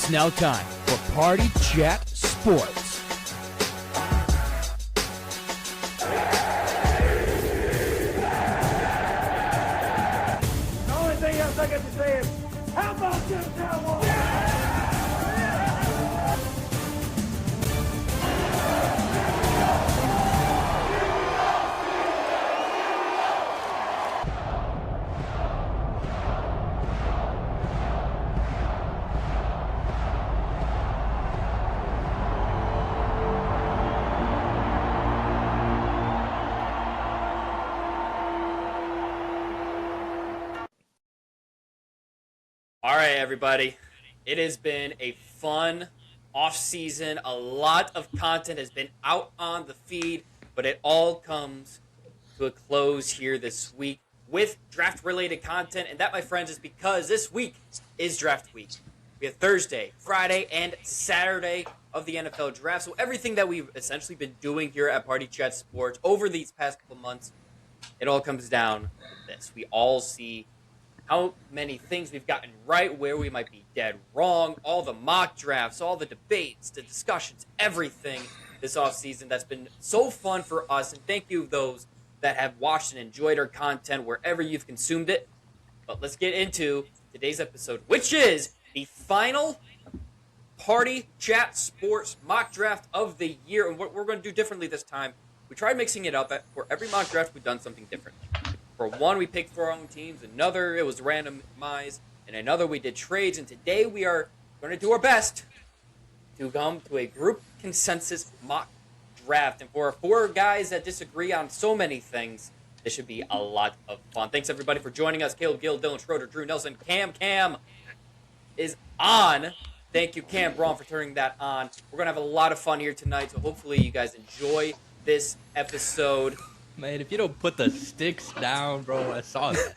It's now time for Party Chat Sports. The only thing else I got to say is, how about them Cowboys? All right, everybody. It has been a fun off-season. A lot of content has been out on the feed, but it all comes to a close here this week with draft-related content. And that, my friends, is because this week is draft week. We have Thursday, Friday, and Saturday of the NFL draft. So everything that we've essentially been doing here at Party Chat Sports over these past couple months, it all comes down to this. We all see how many things we've gotten right, where we might be dead wrong, all the mock drafts, all the debates, the discussions, everything this offseason that's been so fun for us. And thank you those that have watched and enjoyed our content wherever you've consumed it. But let's get into today's episode, which is the final Party Chat Sports mock draft of the year. And what we're going to do differently this time, we tried mixing it up. For every mock draft, we've done something different. For one, we picked for our own teams. Another, it was randomized. And another, we did trades. And today, we are going to do our best to come to a group consensus mock draft. And for our four guys that disagree on so many things, this should be a lot of fun. Thanks, everybody, for joining us. Caleb Gill, Dylan Schroeder, Drew Nelson, Cam is on. Thank you, Cam Braun, for turning that on. We're going to have a lot of fun here tonight, so hopefully you guys enjoy this episode. Man, if you don't put the sticks down, bro, I saw that.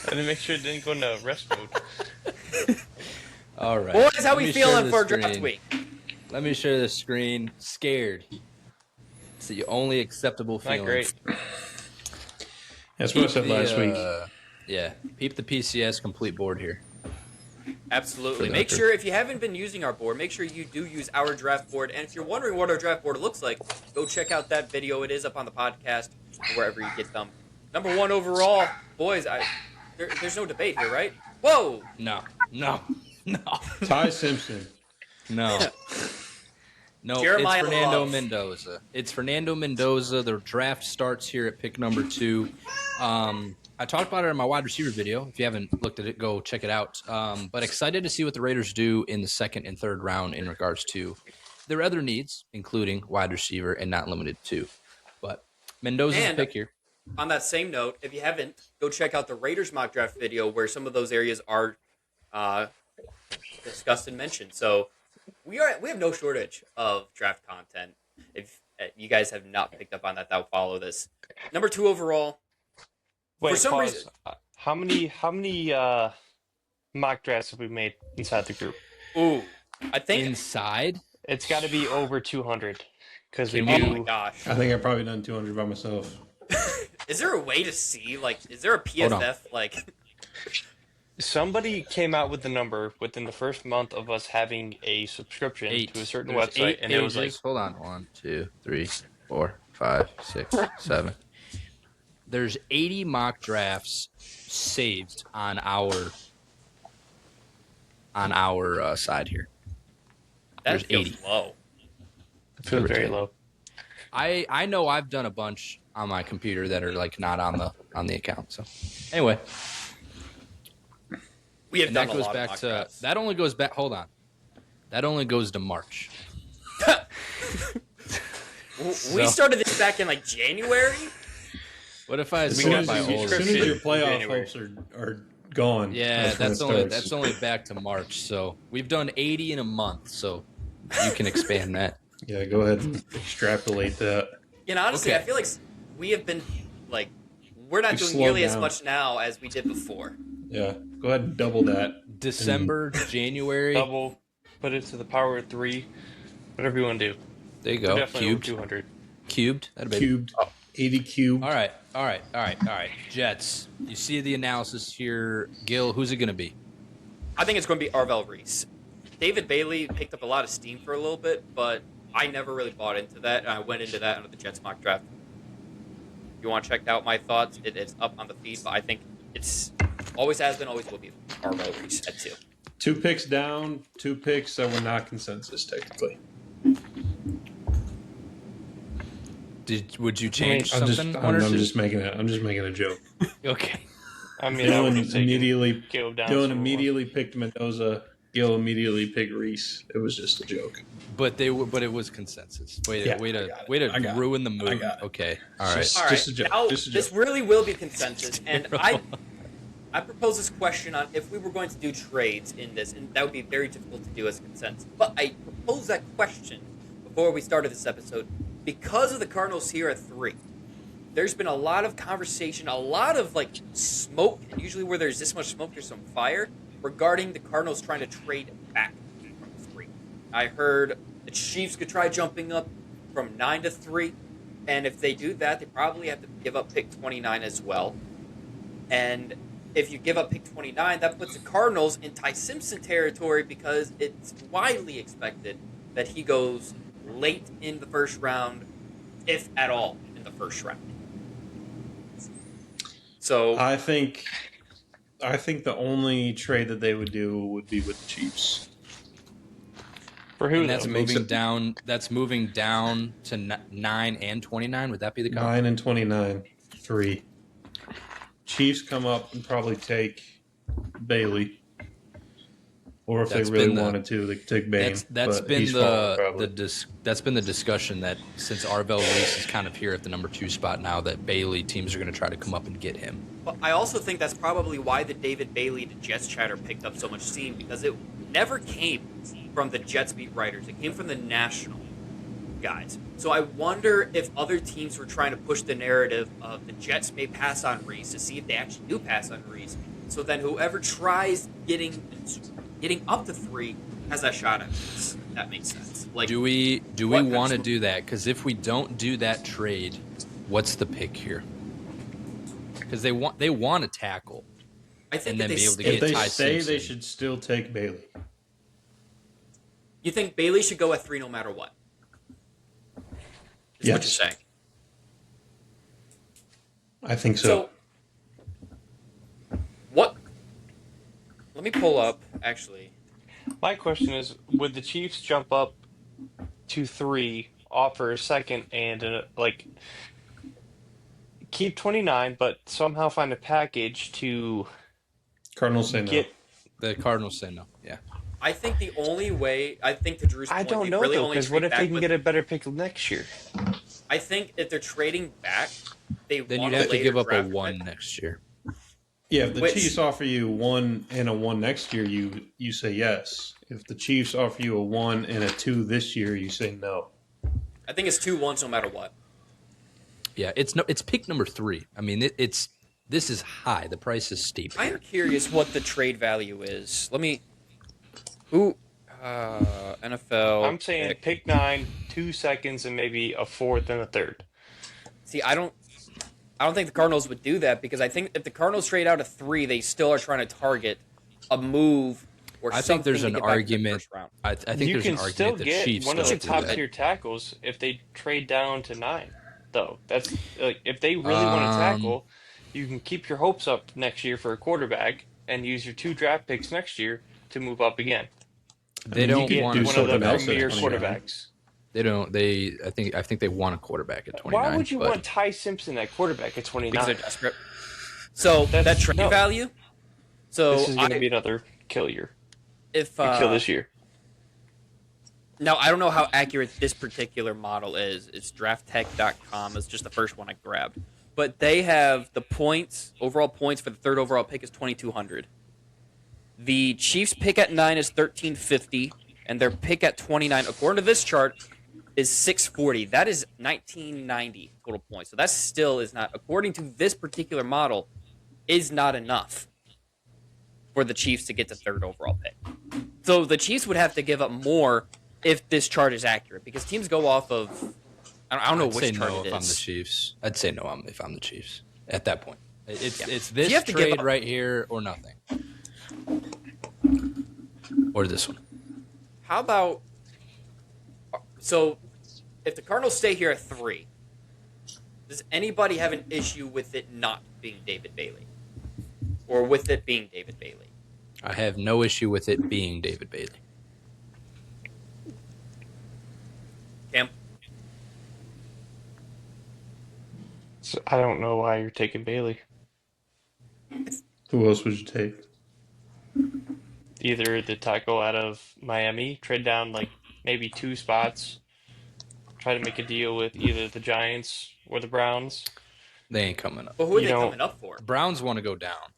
I didn't make sure it didn't go into rest mode. All right. Boys, how Let we me share feeling the for screen. draft week? Let me share the screen. Scared. It's the only acceptable feeling. Not great. That's what I said last week. Yeah. Peep the PCS complete board here. Absolutely. For the Make record. sure, if you haven't been using our board, make sure you do use our draft board. And if you're wondering what our draft board looks like, go check out that video. It is up on the podcast, or wherever you get them. Number one overall, boys, there's no debate here, right? Whoa! No. Ty Simpson. No. No, Jeremiah it's Fernando Love. Mendoza. It's Fernando Mendoza. The draft starts here at pick number 2. I talked about it in my wide receiver video. If you haven't looked at it, go check it out. But excited to see what the Raiders do in the second and third round in regards to their other needs, including wide receiver and not limited to. But Mendoza's And- pick here. On that same note, if you haven't, go check out the Raiders mock draft video where some of those areas are discussed and mentioned. So we have no shortage of draft content. If you guys have not picked up on that, that'll follow this. Number 2 overall. Wait, For some pause. reason- How many mock drafts have we made inside the group? Ooh, I think. Inside? It's got to be over 200 because we Can Oh do. my gosh. I think I've probably done 200 by myself. Is there a way to see, like, is there a Hold on. PFF, like, Somebody came out with the number within the first month of us having a subscription 8. to a certain There's website, 8 and it was like pages. Hold on. 1, 2, 3, 4, 5, 6, 7. There's 80 mock drafts saved on our side here. that There's feels 80. low. it feels very Irritating. low. I know I've done a bunch on my computer that are like not on the account. So anyway, We have and done that a goes lot of back mock to drafts. that only goes back. Hold on, that only goes to March. We So- started this back in, like, January? What if I As We soon got as, my the as old? soon as your subscription playoff January. hopes are gone. Yeah, when it starts. that's only back to March. So we've done 80 in a month. So you can expand that. Yeah, go ahead and extrapolate that. You know, honestly, Okay. I feel like we have been, like, we're not We've doing slowed nearly as down. much now as we did before. Yeah, go ahead and double that. December, January. Double, put it to the power of 3, whatever you want to do. There you We're go. definitely over Cubed. 200. Cubed. That'd be Cubed, 80 cubed. All right. Jets. You see the analysis here. Gil, who's it going to be? I think it's going to be Arvel Reese. David Bailey picked up a lot of steam for a little bit, but I never really bought into that, and I went into that under the Jets mock draft. If you want to check out my thoughts, it is up on the feed, but I think it's always has been, always will be Arvel Reese at 2. 2 picks down, 2 picks that were not consensus, technically. Would you change I'm something? I'm just making a joke. Okay. I mean, I would have taken Gil down. Dylan immediately picked Mendoza. Gil immediately picked Reese. It was just a joke. But it was consensus. Way to ruin the mood. Okay. All right. All right. Just a joke. Now, Just a this joke. really will be consensus, and I propose this question on if we were going to do trades in this, and that would be very difficult to do as a consensus. But I proposed that question before we started this episode because of the Cardinals here at 3. There's been a lot of conversation, a lot of like smoke, and usually where there's this much smoke, there's some fire regarding the Cardinals trying to trade back from 3. I heard the Chiefs could try jumping up from 9 to 3, and if they do that, they probably have to give up pick 29 as well. And if you give up pick 29, that puts the Cardinals in Ty Simpson territory because it's widely expected that he goes late in the first round, if at all in the first round. So I think the only trade that they would do would be with the Chiefs. For who? And that's though? moving down. That's moving down to 9 and 29. Would that be the comp? 9 and 29, 3. Chiefs come up and probably take Bailey, or if That's they really been the- wanted to, they could take Bain. That's but been he's falling, probably. that's been the discussion that since Arvel Reese is kind of here at the number 2 spot now, that Bailey teams are going to try to come up and get him. But I also think that's probably why the David Bailey to Jets chatter picked up so much steam, because it never came from the Jets beat writers. It came from the national guys. So I wonder if other teams were trying to push the narrative of the Jets may pass on Reese to see if they actually do pass on Reese. So then whoever tries getting up to 3 has that shot at Reese. If that makes sense. Like, Do we what want to next? do that? Because if we don't do that trade, what's the pick here? Because they want to tackle. I think and that then they be able to stay- If they Ty stay, Simpson. they should still take Bailey. You think Bailey should go at 3 no matter what? Is what you're Yes. saying. I think so. So, what? Let me pull up, actually. My question is: would the Chiefs jump up to 3, offer a second, and keep 29, but somehow find a package to Cardinals say no. get? The Cardinals say no. Yeah. I think the only way, I think to Drew's I point, don't they know really though, only because trade what if back they can with- get a better pick next year? I think if they're trading back, they Then want you'd have to later give up a draft 1 pick. next year. Yeah, if the Which- Chiefs offer you 1 and a 1 next year, you say yes. If the Chiefs offer you a 1 and a 2 this year, you say no. I think it's 2-1 no matter what. Yeah, it's pick number 3. I mean, this is high. The price is steep. I'm curious what the trade value is. Let me. NFL. I'm saying pick 9, 2 seconds, and maybe a 4th and a 3rd. See, I don't think the Cardinals would do that because I think if the Cardinals trade out a 3, they still are trying to target a move or I something. think there's to an get back to the argument. first round. I think You there's can an still argument that get Chiefs one of the don't do top that. tier tackles if they trade down to 9. Though that's if they really want to tackle, you can keep your hopes up next year for a quarterback and use your 2 draft picks next year to move up again. They mean, you don't could want do One of the something else at premier 29. quarterbacks. They don't. I think they want a quarterback at 29. Why would you but want Ty Simpson at quarterback at 29? Because they're desperate. So That's- that trade no. value. So This is going to be another kill year. if Kill this year. now I don't know how accurate this particular model is. It's drafttech.com. It's just the first one I grabbed. But they have the points, overall points for the 3rd overall pick is 2,200. The Chiefs pick at 9 is 1,350, and their pick at 29, according to this chart, is 640. That is 1,990 total points. So that still is not, according to this particular model, is not enough for the Chiefs to get the 3rd overall pick. So the Chiefs would have to give up more if this chart is accurate, because teams go off of, I don't know I'd say which chart no it if I'm the is. Chiefs. I'd say no if I'm the Chiefs at that point. It's Yeah. it's You this have to give trade up- right here or nothing. or this one? How about so if the Cardinals stay here at 3, does anybody have an issue with it not being David Bailey? Or with it being David Bailey? I have no issue with it being David Bailey. Cam? So I don't know why you're taking Bailey. Who else would you take? Either the tackle out of Miami, trade down like maybe 2 spots, try to make a deal with either the Giants or the Browns. They ain't coming up. But who are You they know- coming up for? Browns want to go down.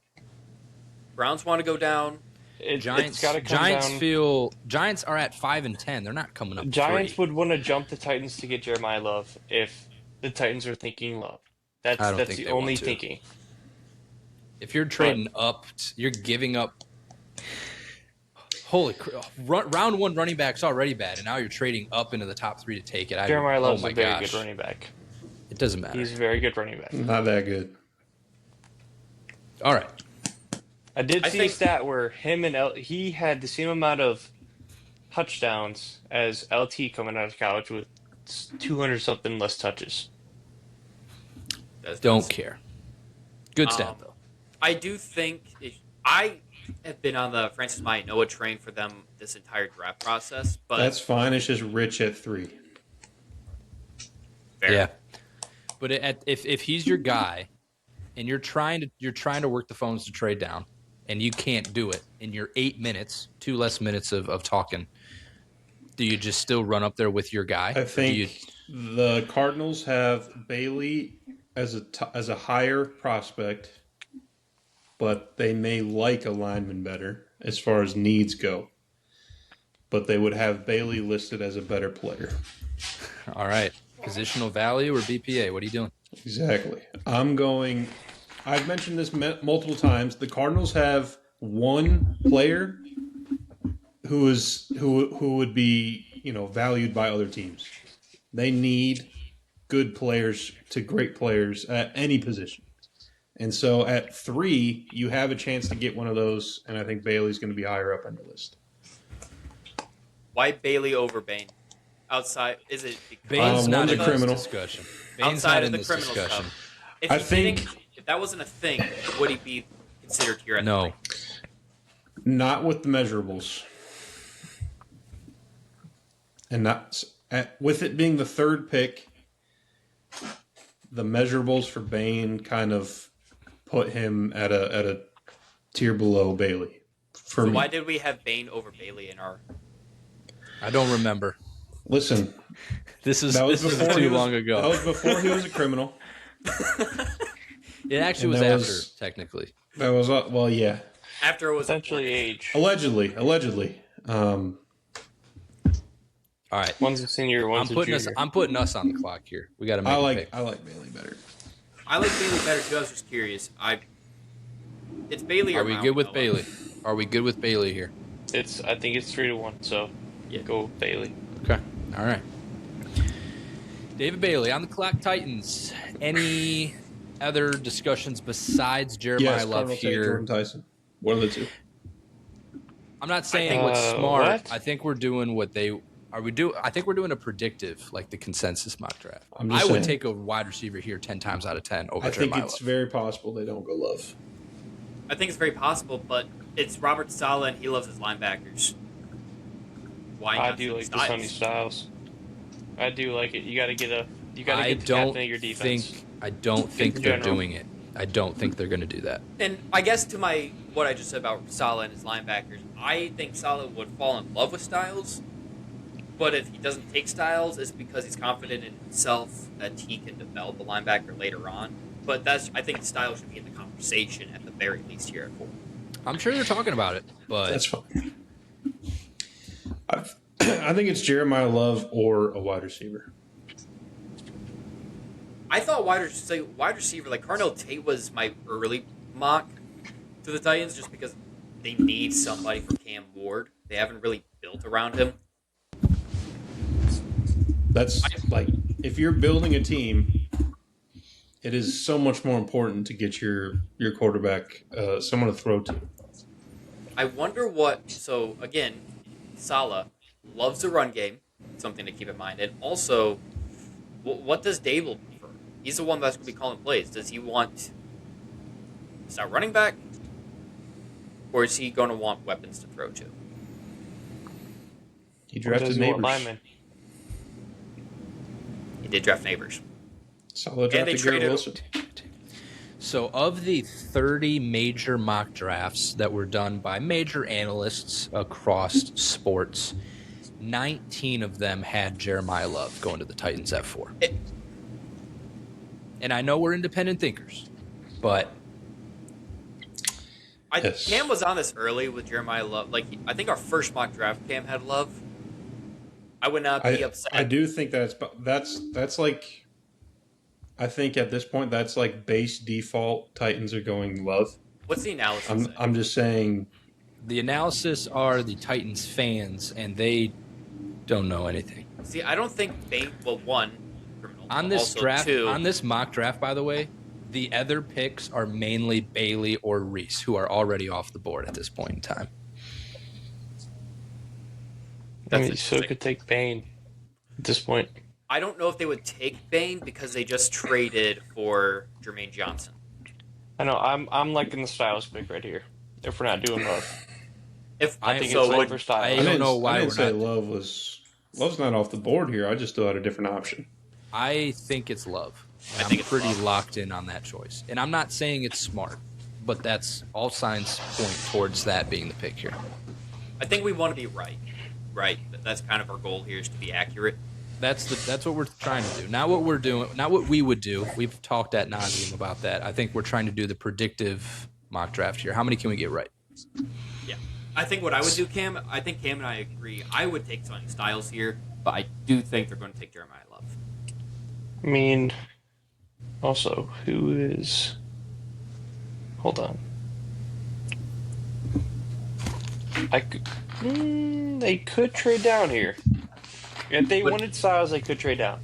Browns want to go down. It's Giants got to come Giants down. Giants are at 5-10. They're not coming up. Giants 3. would want to jump the Titans to get Jeremiah Love if the Titans are thinking Love. I don't That's think the they only want to. thinking. If you're trading up, you're giving up. Holy crap! Round 1 running back's already bad, and now you're trading up into the top 3 to take it. Jeremiah Love's oh my a very gosh. good running back. It doesn't matter. He's a very good running back. Not that good. All right. I did I see think- a stat where him and he had the same amount of touchdowns as LT coming out of college with 200 something less touches. That's Don't nice. care. Good stat though. I do think I have been on the Francis Noah train for them this entire draft process, but That's fine. It's just Rich at 3. fair. Yeah. But if he's your guy, and you're trying to work the phones to trade down, and you can't do it in your 8 minutes, 2 less minutes of talking, do you just still run up there with your guy? I Or do you- think the Cardinals have Bailey as a higher prospect, but they may like a lineman better as far as needs go. But they would have Bailey listed as a better player. all right. Positional value or BPA? What are you doing? Exactly. I've mentioned this multiple times. The Cardinals have one player who would be, valued by other teams. They need good players to great players at any position. And so at 3, you have a chance to get one of those, and I think Bailey's going to be higher up on the list. Why Bailey over Bain? Outside, is it because Bain's not one's a in criminal. this discussion. Bain's outside not of in the this criminal discussion. stuff? If I he think- didn't, if that wasn't a thing, would he be considered here at No. 3? Not with the measurables. And with it being the 3rd pick, the measurables for Bain kind of put him at a tier below Bailey. For So me. why did we have Bain over Bailey in our? I don't remember. Listen, This is that was this is before too he was, long ago. That was before he was a criminal. It actually and was that after, was- technically. That was well, yeah, After it was Essentially age. allegedly. All right. One's a senior, one's a junior. I'm putting us on the clock here. We got to make I a like pick. Bailey better. I like Bailey better too. I was just curious. It's Bailey or Are we Mount good with Noah. Bailey? Are we good with Bailey here? I think it's 3-1. So Yeah. go Bailey. Okay. All right. David Bailey on the clock. Titans. Any other discussions besides Jeremiah Yes, Love Cardinal take here? Jordan Tyson. One of the two. I'm not saying think- what's smart. what? I think we're doing what they are. I think we're doing a predictive, like the consensus mock draft. I'm just I would saying. take a wide receiver here 10 times out of 10 over I think Jeremiah it's Love. very possible they don't go Love. I think it's very possible, but it's Robert Saleh and he loves his linebackers. Why I not do like the Styles? Sonny Styles. I do like it. You got to get the I captain don't of your defense. think they're general. doing it. I don't think they're going to do that. And I guess to what I just said about Saleh and his linebackers, I think Saleh would fall in love with Styles. But if he doesn't take Styles, it's because he's confident in himself that he can develop a linebacker later on. But I think Styles should be in the conversation at the very least here at 4. I'm sure they're talking about it, but That's fine. I think it's Jeremiah Love or a wide receiver. I thought wide receiver, like Carnell Tate was my early mock to the Titans just because they need somebody for Cam Ward. They haven't really built around him. That's like if you're building a team, it is so much more important to get your quarterback someone to throw to. I wonder what. So again, Salah loves the run game. Something to keep in mind, and also, what does Dable prefer? He's the one that's going to be calling plays. Does he want to start running back, or is he going to want weapons to throw to? He drafted Neighbors. He did draft Neighbors. Solid And they drafted Garrett traded- Wilson. So, of the 30 major mock drafts that were done by major analysts across sports, 19 of them had Jeremiah Love going to the Titans at 4. And I know we're independent thinkers, but Yes. Cam was on this early with Jeremiah Love. Like, I think our first mock draft, Cam had Love. I would not be upset. I do think that's like, I think at this point that's like base default. Titans are going Love. What's the analysis? say? I'm just saying. the analysis are the Titans fans, and they don't know anything. See, I don't think one, criminal. On this also draft, two, on this mock draft, by the way, the other picks are mainly Bailey or Reese, who are already off the board at this point in time. I mean, you That's still interesting. could take Bane at this point. I don't know if they would take Bane because they just traded for Jermaine Johnson. I know. I'm liking the Styles pick right here. If we're not doing Love, I think so it's would- love for Styles. I don't know why I we're didn't say not. Love's not off the board here. I just threw out a different option. I think it's Love. I I'm think it's pretty Love. locked in on that choice. And I'm not saying it's smart, but that's all signs point towards that being the pick here. I think we want to be right. Right. That's kind of our goal here, is to be accurate. That's what we're trying to do. Not what we're doing. Not what we would do. We've talked ad nauseum about that. I think we're trying to do the predictive mock draft here. How many can we get right? Yeah. I think what I would do, Cam, I think Cam and I agree. I would take Sonny Styles here, but I do think they're going to take Jeremiah Love. I mean, also, who is? Hold on. They could trade down here. If they But- wanted Styles, they could trade down.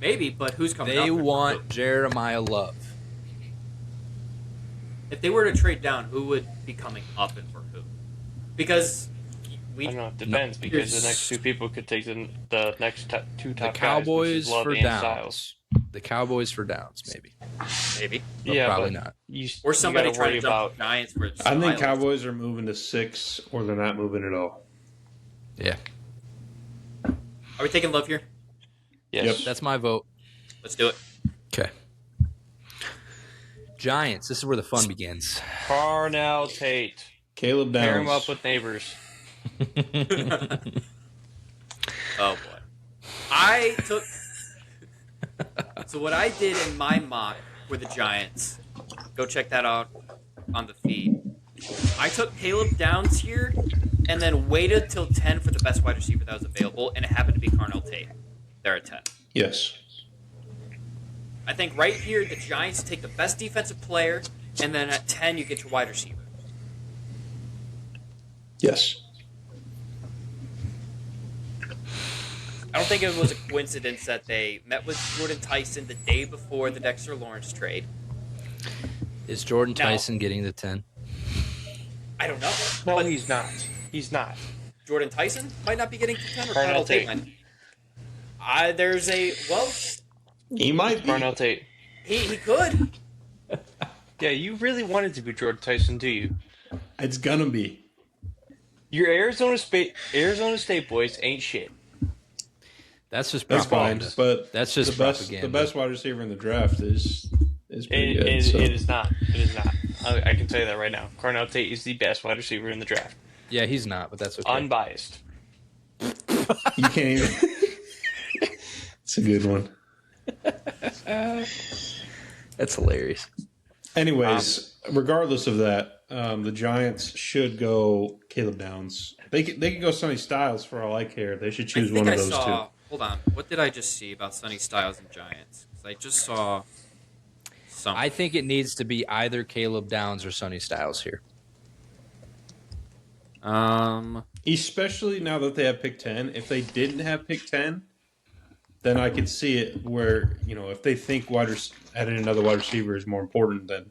Maybe, but who's coming up? They and want who? Jeremiah Love. If they were to trade down, who would be coming up and for who? Because I don't know. It depends because the next two people could take the next two The top Cowboys guys, which is Love for and downs. Styles. The Cowboys for downs, maybe. maybe. But Yeah, probably but not. Or somebody you gotta trying to worry jump about. the Giants for I think Styles. Cowboys are moving to 6, or they're not moving at all. Yeah, Are we taking Love here? Yes, Yep. that's my vote. Let's do it. Okay. Giants. This is where the fun begins. Parnell Tate. Caleb Downs. Pair him up with neighbors. Oh boy. I took. So what I did in my mock for the Giants, go check that out on the feed. I took Caleb Downs here, and then waited till 10 for the best wide receiver that was available, and it happened to be Parnell Tate. They're at 10. Yes. I think right here the Giants take the best defensive player, and then at 10 you get your wide receiver. Yes. I don't think it was a coincidence that they met with Jordan Tyson the day before the Dexter Lawrence trade. Is Jordan No. Tyson getting the 10? I don't know. No, but he's not. He's not. Jordan Tyson might not be getting to 10 or Parnell Parnell Tate. Tate. There's a He might be. Parnell Tate. he could. Yeah, you really wanted to be Jordan Tyson, do you? It's gonna be. Your Arizona State boys ain't shit. That's just That's fine. propaganda. But That's just the best. propaganda. The best wide receiver in the draft is pretty good. It so. is not. It is not. I can tell you that right now. Parnell Tate is the best wide receiver in the draft. Yeah, he's not, but that's okay. Unbiased. You can't even. It's a good one. That's hilarious. Anyways, regardless of that, the Giants should go Caleb Downs. They could go Sonny Styles for all I care. They should choose I think one of I those saw. two. Hold on. What did I just see about Sonny Styles and Giants? 'Cause I just saw something. I think it needs to be either Caleb Downs or Sonny Styles here. Especially now that they have pick 10. If they didn't have pick 10, then I could see it where, if they think adding another wide receiver is more important, then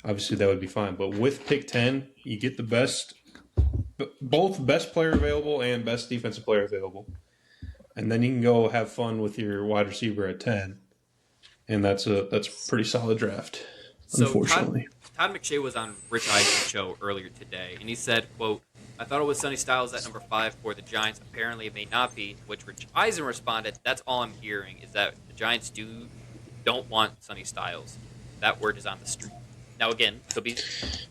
obviously that would be fine. But with pick 10, you get the best, both best player available and best defensive player available. And then you can go have fun with your wide receiver at 10. And that's a pretty solid draft, So unfortunately. Todd McShay was on Rich Eisen's show earlier today, and he said, quote, I thought it was Sonny Styles at number 5 for the Giants. Apparently it may not be, to which Rich Eisen responded, that's all I'm hearing, is that the Giants don't want Sonny Styles. That word is on the street. Now, again, could be, it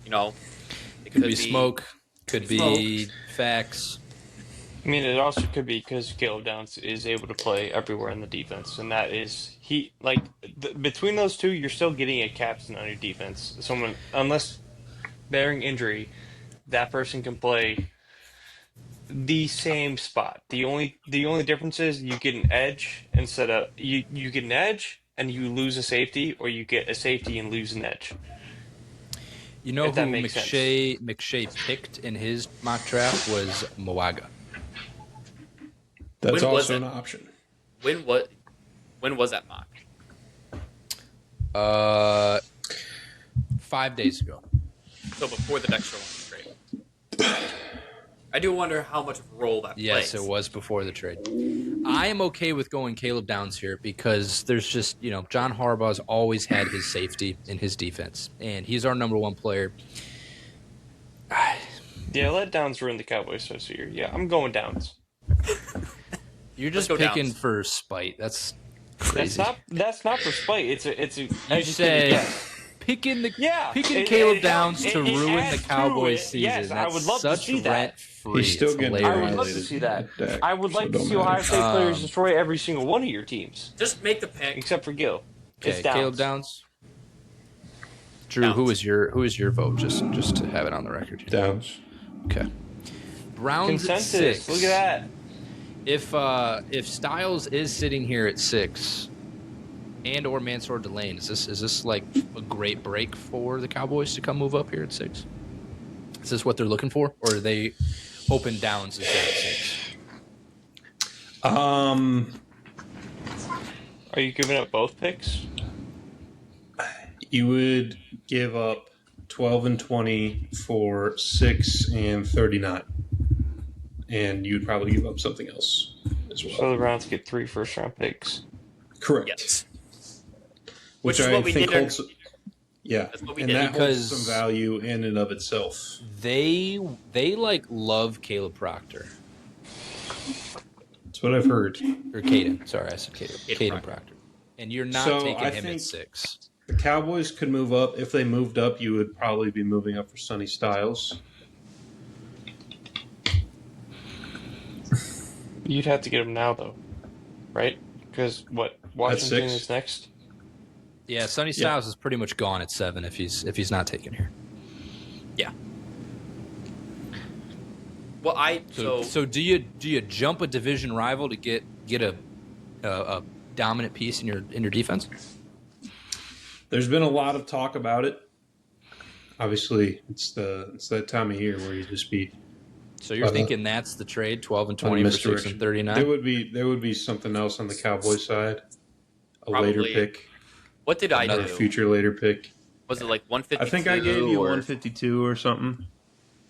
Could be smoke. Could be facts. I mean, it also could be because Caleb Downs is able to play everywhere in the defense, and that is between those two, you're still getting a captain on your defense. Someone, unless bearing injury, that person can play the same spot. The only difference is you get an edge instead of you get an edge and you lose a safety, or you get a safety and lose an edge. You know If who that makes McShay picked in his mock draft was Moaga. That's When was also it? an option. When was that mock? 5 days ago. So before the Dexter Lawrence trade. I do wonder how much of a role that plays. Yes, it was before the trade. I am okay with going Caleb Downs here because there's just, John Harbaugh's always had his safety in his defense, and he's our number 1 player. Yeah, let Downs ruin the Cowboys this year. Yeah, I'm going Downs. You're just Let's go picking Downs. for spite. That's crazy. That's not for spite. It's a You educated said guess. picking it- Caleb it Downs helps. to It ruin adds the to Cowboys it. season. Yes, I That's would love to such see that. rent-free. He's still It's getting hilarious. I would love to violated see that. Dak, I would so like it to don't see Ohio matter. State players destroy every single one of your teams, Just make the pick. except for Gil. Okay, It's Downs. Caleb Downs. Drew, Downs. who is your vote? Just to have it on the record. Here. Downs. Okay. Browns at Consensus. 6. Look at that. If Styles is sitting here at 6, and or Mansour Delane, is this like a great break for the Cowboys to come move up here at 6? Is this what they're looking for, or are they hoping Downs is there at 6? Are you giving up both picks? You would give up 12 and 20 for 6 and 39. And you'd probably give up something else as well. So the Browns get 3 first-round picks. Correct. Yes. Which is I what we think did. holds. Yeah, That's what we and did. that Because- holds some value in and of itself. They love Caleb Proctor That's what I've heard. or Caden. Sorry, I said Caleb. Caden Proctor. Proctor. And you're not So, taking I him think- at 6. The Cowboys could move up. If they moved up, you would probably be moving up for Sonny Styles. You'd have to get him now, though, right? Because Washington 6. is next. Yeah, Sonny Styles is pretty much gone at 7 if he's not taken here. Yeah. Well, So do you jump a division rival to get a dominant piece in your defense? There's been a lot of talk about it. Obviously, it's that time of year where you just be So you're thinking that's the trade, 12 and 20 for 6 misdirection. and 39? There would be something else on the Cowboys side, a later Probably. pick, what did I another do? future later pick. Was it like 152? I think I gave you or- 152 or something.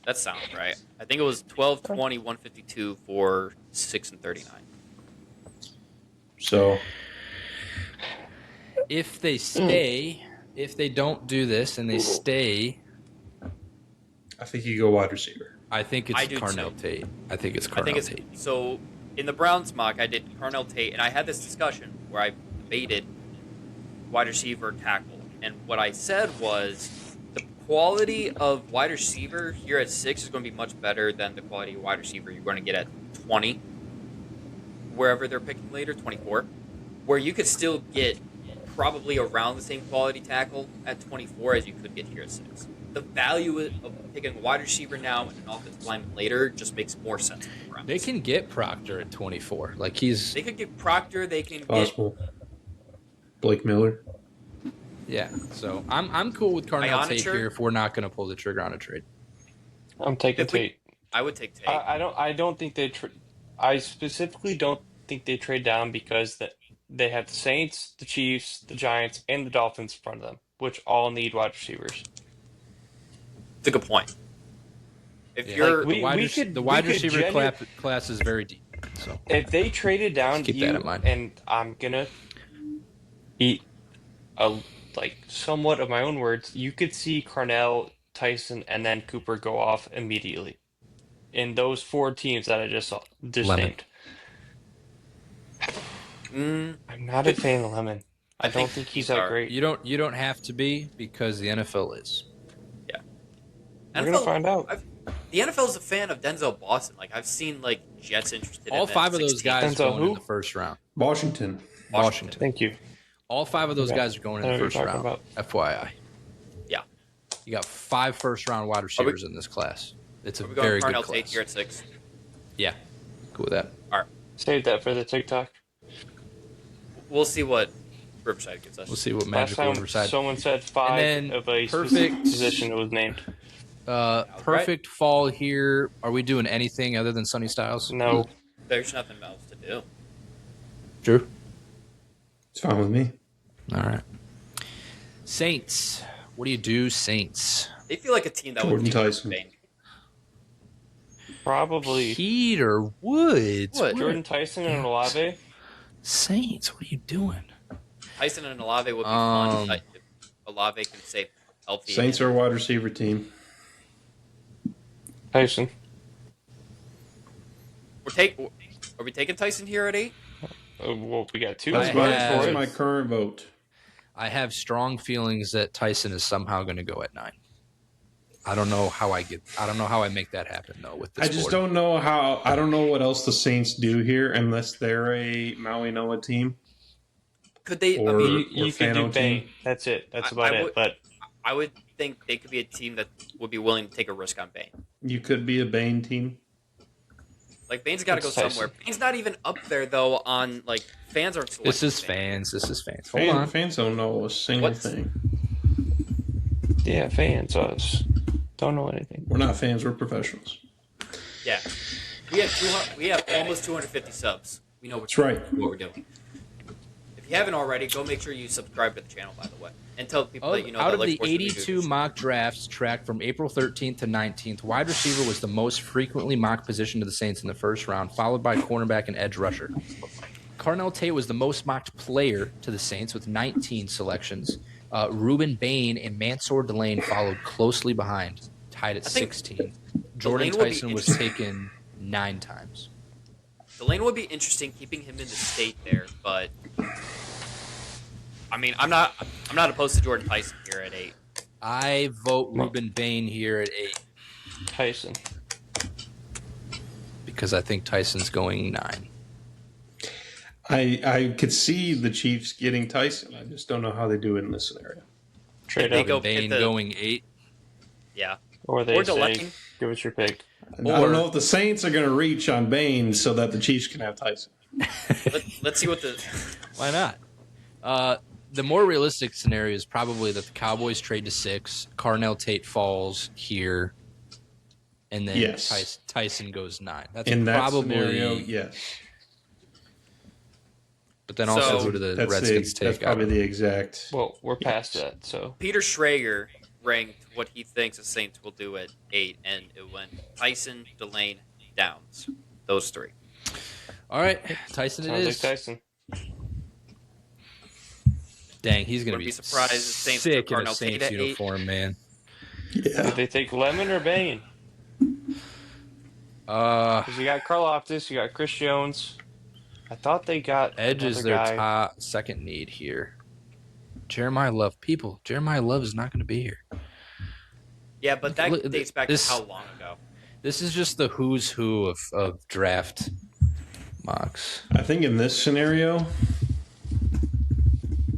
That sounds right. I think it was 12, 20, 152 for 6 and 39. So If they stay, if they don't do this and they stay, I think you go wide receiver. I think I it's do Carnell too. Tate. I think it's I Carnell think it's Tate. so. In the Browns mock, I did Carnell Tate, and I had this discussion where I debated wide receiver tackle, and what I said was the quality of wide receiver here at 6 is going to be much better than the quality of wide receiver you're going to get at 20, wherever they're picking later, 24, where you could still get probably around the same quality tackle at 24 as you could get here at 6. The value of picking a wide receiver now and an offensive lineman later just makes more sense for the Browns. They can get Proctor at 24. Like he's They could get Proctor. They can get Possible. Blake Miller. yeah. So I'm cool with Carnell Tate Ionicher? here if we're not going to pull the trigger on a trade. I'm taking If we- Tate. I would take Tate. I don't think they. I specifically don't think they trade down because they have the Saints, the Chiefs, the Giants, and the Dolphins in front of them, which all need wide receivers. a good point. If Yeah, you're we- the wide, we rec- could- the wide we could receiver genu- class is very deep. So If they traded down keep you, that in mind. and I'm gonna eat somewhat of my own words, you could see Carnell, Tyson, and then Cooper go off immediately in those 4 teams that I just Lemon. named. I'm not a fan of Lemon. I don't think he's that great. You don't have to be because the NFL is. We're gonna find out. The NFL is a fan of Denzel Boston. Like I've seen like Jets interested in All him at 5 of those 16. guys Denzel going in who? the first round. Washington. Washington. Thank you. All 5 of those Okay. guys are going I in know the what first you're round. talking FYI. Yeah. You got 5 first-round wide receivers in this class. It's a Are we going very good Carnell class. Tate here at 6? Yeah, cool with that. All right. Save that for the TikTok. We'll see what Riverside gives us. We'll see what Last magical time Riverside. someone said 5 And then of a perfect- specific position that was named. Perfect fall here. Are we doing anything other than Sunny Styles? No. There's nothing else to do. Drew. It's fine with me. All right. Saints. What do you do, Saints? They feel like a team that Jordan would Tyson. Bane. Probably Peter Woods. What? Jordan Tyson and Olave. Saints. What are you doing? Tyson and Olave would be fun. If Olave can stay healthy. Saints are a wide receiver team. Tyson. Are we taking Tyson here at 8? Well, we got 2 That's, I my, have- that's my current vote. I have strong feelings that Tyson is somehow going to go at 9. I don't know how I make that happen though. With this I just board. don't know how. I don't know what else the Saints do here unless they're a Maui Noah team. Could they? Or- I mean, You could Fano do Bane. team. That's it. That's I about would- it. But I would think they could be a team that would be willing to take a risk on Bane. You could be a Bane team. Like Bane's got to go It's Tyson. somewhere. Bane's not even up there though. On like fans aren't. selecting This is Bane. fans. This is fans. Hold on. Fans don't know a single What's- thing. yeah, fans us don't know anything. We're not fans. We're professionals. Yeah, we have almost 250 subs. We know That's right. what we're doing. If you haven't already, go make sure you subscribe to the channel. By the way, and tell people that you know Out that of like the force them to do 82 this. mock drafts tracked from April 13th to 19th, wide receiver was the most frequently mocked position to the Saints in the first round, followed by cornerback and edge rusher. Carnell Tate was the most mocked player to the Saints with 19 selections. Ruben Bain and Mansour Delane followed closely behind, tied at I think 16. Jordan Delane would be Tyson was interesting. taken 9 times. Delane would be interesting keeping him in the state there, but I mean, I'm not opposed to Jordan Tyson here at 8. I vote Ruben Bain here at 8 Tyson. because I think Tyson's going 9. I could see the Chiefs getting Tyson. I just don't know how they do it in this scenario. Trade They up. go Bain get the- going 8. Yeah, Or they or say, Delane. give us your pick. I don't know if the Saints are going to reach on Bain so that the Chiefs can have Tyson. Let's see what the Why not? The more realistic scenario is probably that the Cowboys trade to 6, Carnell Tate falls here, and then Yes. Tyson goes 9. That's In that probably scenario, yes. But then also So- who do the That's, Redskins that's take? probably the exact. Well, we're past that, so Peter Schrager ranked what he thinks the Saints will do at 8, and it went Tyson, Delane, Downs. Those 3. All right, Tyson it sounds like is. Tyson. Dang, he's gonna Wouldn't be be surprised if Saints sick took in a Carnell Tate Saints at 8. uniform, man. Yeah. Did they take Lemon or Bane? Because you got Karloftis, you got Chris Jones. I thought they got Edge is another their guy. top second need here. Jeremiah Love, Jeremiah Love is not going to be here. Yeah, but that Look, dates back this- to how long ago? This is just the who's who of draft mocks. I think in this scenario,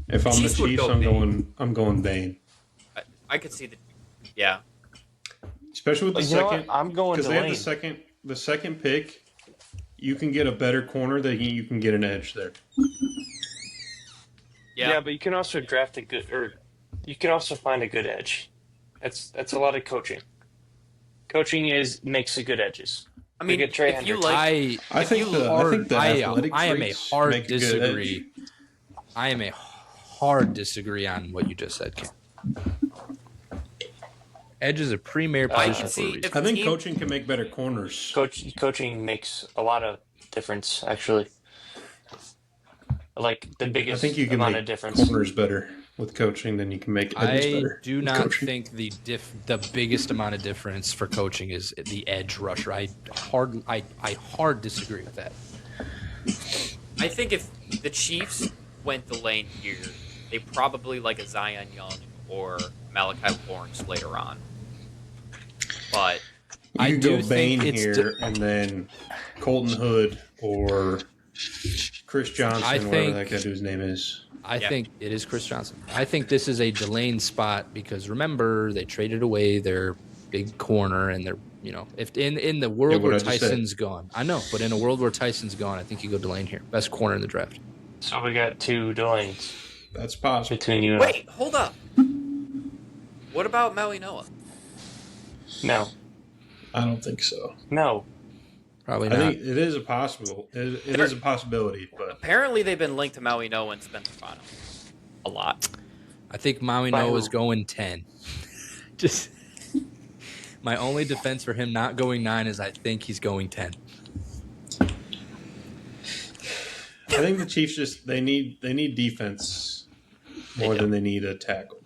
if I'm the Chiefs would Chiefs, go I'm going Bain. I could see yeah. Especially with the You know what? second, I'm going because they have Delane. the second pick. You can get a better corner than you can get an edge there. Yeah, But you can also draft a good, or you can also find a good edge. That's a lot of coaching. Coaching makes the good edges. I mean, Look at Trey if you Hendricks. like, I think you the athletic I am a traits hard make a good disagree. edge. I am a hard disagree on what you just said, Cam. Edge is a premier I position can for a see reason. if- I think team- coaching can make better corners. Coaching makes a lot of difference, actually. Like the I biggest think you can amount make of difference. corners better with coaching than you can make edges I better. do with not coaching. think the biggest amount of difference for coaching is the edge rusher. I hard disagree with that. I think if the Chiefs went the lane here, they probably like a Zion Young or Malachi Lawrence later on. But You I could do go think Bane it's here and then Colton Hood or Chris Johnson, I whatever think- that guy whose name is. I Yeah. think it is Chris Johnson. I think this is a Delane spot because remember they traded away their big corner and they're if in the world Yeah, what where I just said. Tyson's gone, I know, but in a world where Tyson's gone, I think you go Delane here, best corner in the draft. So we got 2 Delanes That's possible. between you and wait, hold up. What about Maui Noah? I. No. I don't think so. No. Probably I not. think it is a possible. It is a possibility, but Apparently, they've been linked to Maui Noah and Spencer Fano a lot. I think Maui By Noah's who? going 10. Just my only defense for him not going 9 is I think he's going 10. I think the Chiefs they need defense more do. than they need a tackle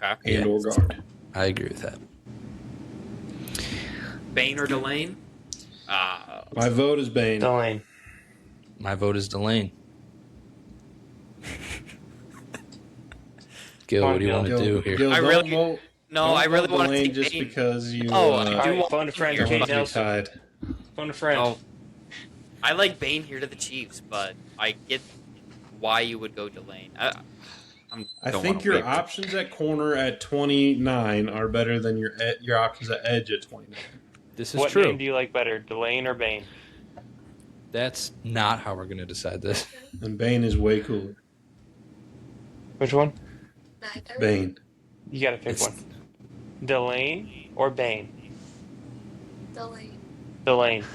Okay. and or guard. I agree with that. Bane or Delane? My vote is Bane. Delane. My vote is Delane. Gil, Come on, what do you Gil. want to do here? Gil, I don't really- vote. No, don't I really vote want to Delane take just Bane. because you. Oh, All I do right, want phone a friend, Here. Kate want to be Nelson. tied. Phone a friend. Oh, I like Bane here to the Chiefs, but I get why you would go Delane. I don't think wanna your wait. options at corner at 29 are better than your options at edge at 29. This is What true. name do you like better, Delane or Bane? That's not how we're going to decide this. And Bane is way cooler. Which one? Bane. You gotta pick It's- one. Delane or Bane? Delane. Delane. Is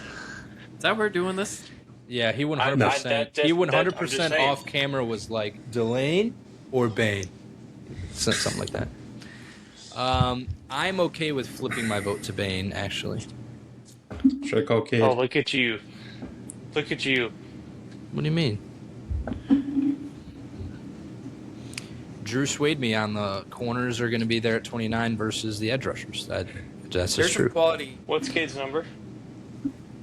that how we're doing this? Yeah, he 100%. that- He I'm just 100% saying. off camera was like Delane or Bane, something like that. I'm okay with flipping my vote to Bane. Actually, Should I call Kid? Oh, look at you. Look at you. what do you mean? Drew swayed me on the corners are going to be there at 29 versus the edge rushers. That's There's just some true. quality. What's Kate's number?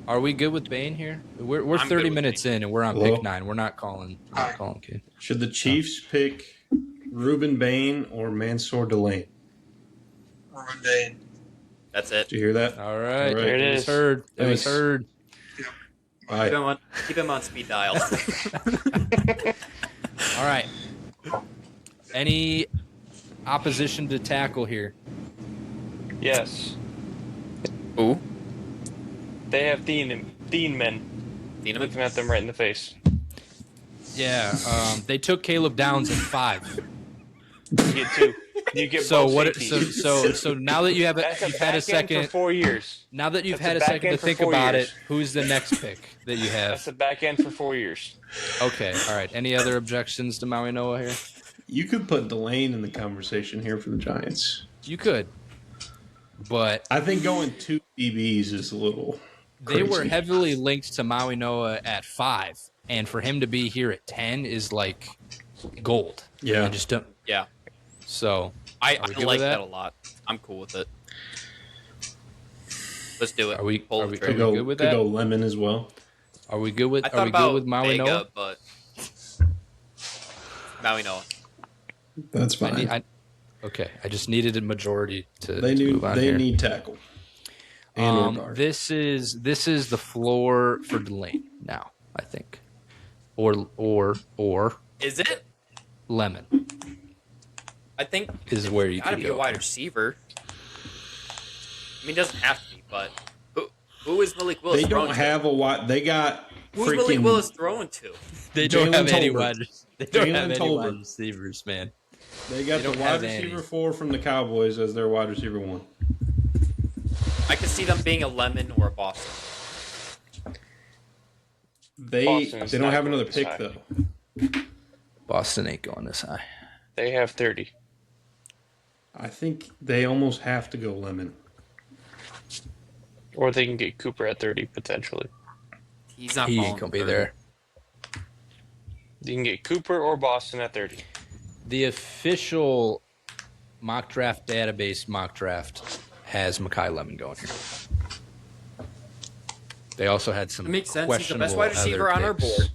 Are we good with Bane here? We're I'm good 30 with minutes in and we're on Hello? pick 9. We're not calling Kid. Should the Chiefs pick Reuben Bane or Mansour Delane? Reuben Bane. That's it. Did you hear that? All right, There it it was is. heard. It was Thanks. heard. Bye. Keep him on speed dial. All right. Any opposition to tackle here? Yes. Who? They have Thieneman. Thieneman? Looking at them right in the face. Yeah, they took Caleb Downs at 5. You get 2. You get So both what? safeties. So now that you have That's you've had a back end second. for 4 years. Now that you've That's had a a back second to end for think 4 about years. it, who's the next pick that you That's have? the back end for 4 years. Okay, all right. Any other objections to Maui Noah here? You could put Delane in the conversation here for the Giants. You could, but I think going 2 DBs is a little. they were crazy. heavily linked to Maui Noah at 5, and for him to be here at 10 is like gold. Yeah. I just don't. Yeah. So I Are we good like with that? that? a lot. I'm cool with it. Let's do it. Are we- Pull are the we- trigger. Could go, good with could that? go Lemon as well. are we good with? I Are thought we about good with Maui Vega, Noah? but Maui Noah. That's I fine. need, okay, I just needed a majority to, they to need move on they here. need tackle. And or guard. This is the floor for Delane now, I think, or Is it? Lemon I think is where you gotta could be a go. wide receiver. I mean, it doesn't have to be, but who is Malik Willis They throwing don't to? have a wide. They got Who's Malik freaking. Willis throwing to? They don't Jalen have any Tolbert. wide. They don't Jalen have any Tolbert. wide receivers, man. They got They the don't wide have any. receiver 4 from the Cowboys as their wide receiver 1. I could see them being a Lemon or a Boston. They Boston is they don't not have going another this pick high. though. Boston ain't going this high. They have 30. I think they almost have to go Lemon. Or they can get Cooper at 30 potentially. He's not. He falling ain't gonna be 30. there. You can get Cooper or Boston at 30. The official mock draft database mock draft has Mekhi Lemon going here. They also had some It makes sense. He's the questionable best wide receiver other on our picks. board.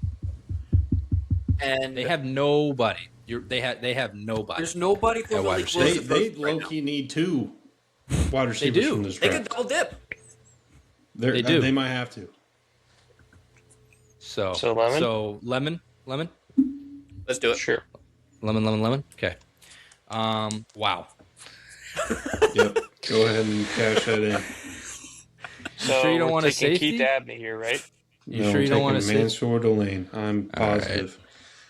And They have nobody. They have nobody. there's nobody for At wide Malik receiver. Willis. They right now. low-key need 2 wide receivers do. from this They could draft. double dip. They do. They might have to. So Lemon? So Lemon. Let's do it. Sure. Lemon. Okay. Wow. Yep. Go ahead and cash that in. So sure you don't we're want a taking safety? Keith Abney here, right? You No, sure you I'm don't want to taking see? Mansour Delane. I'm positive.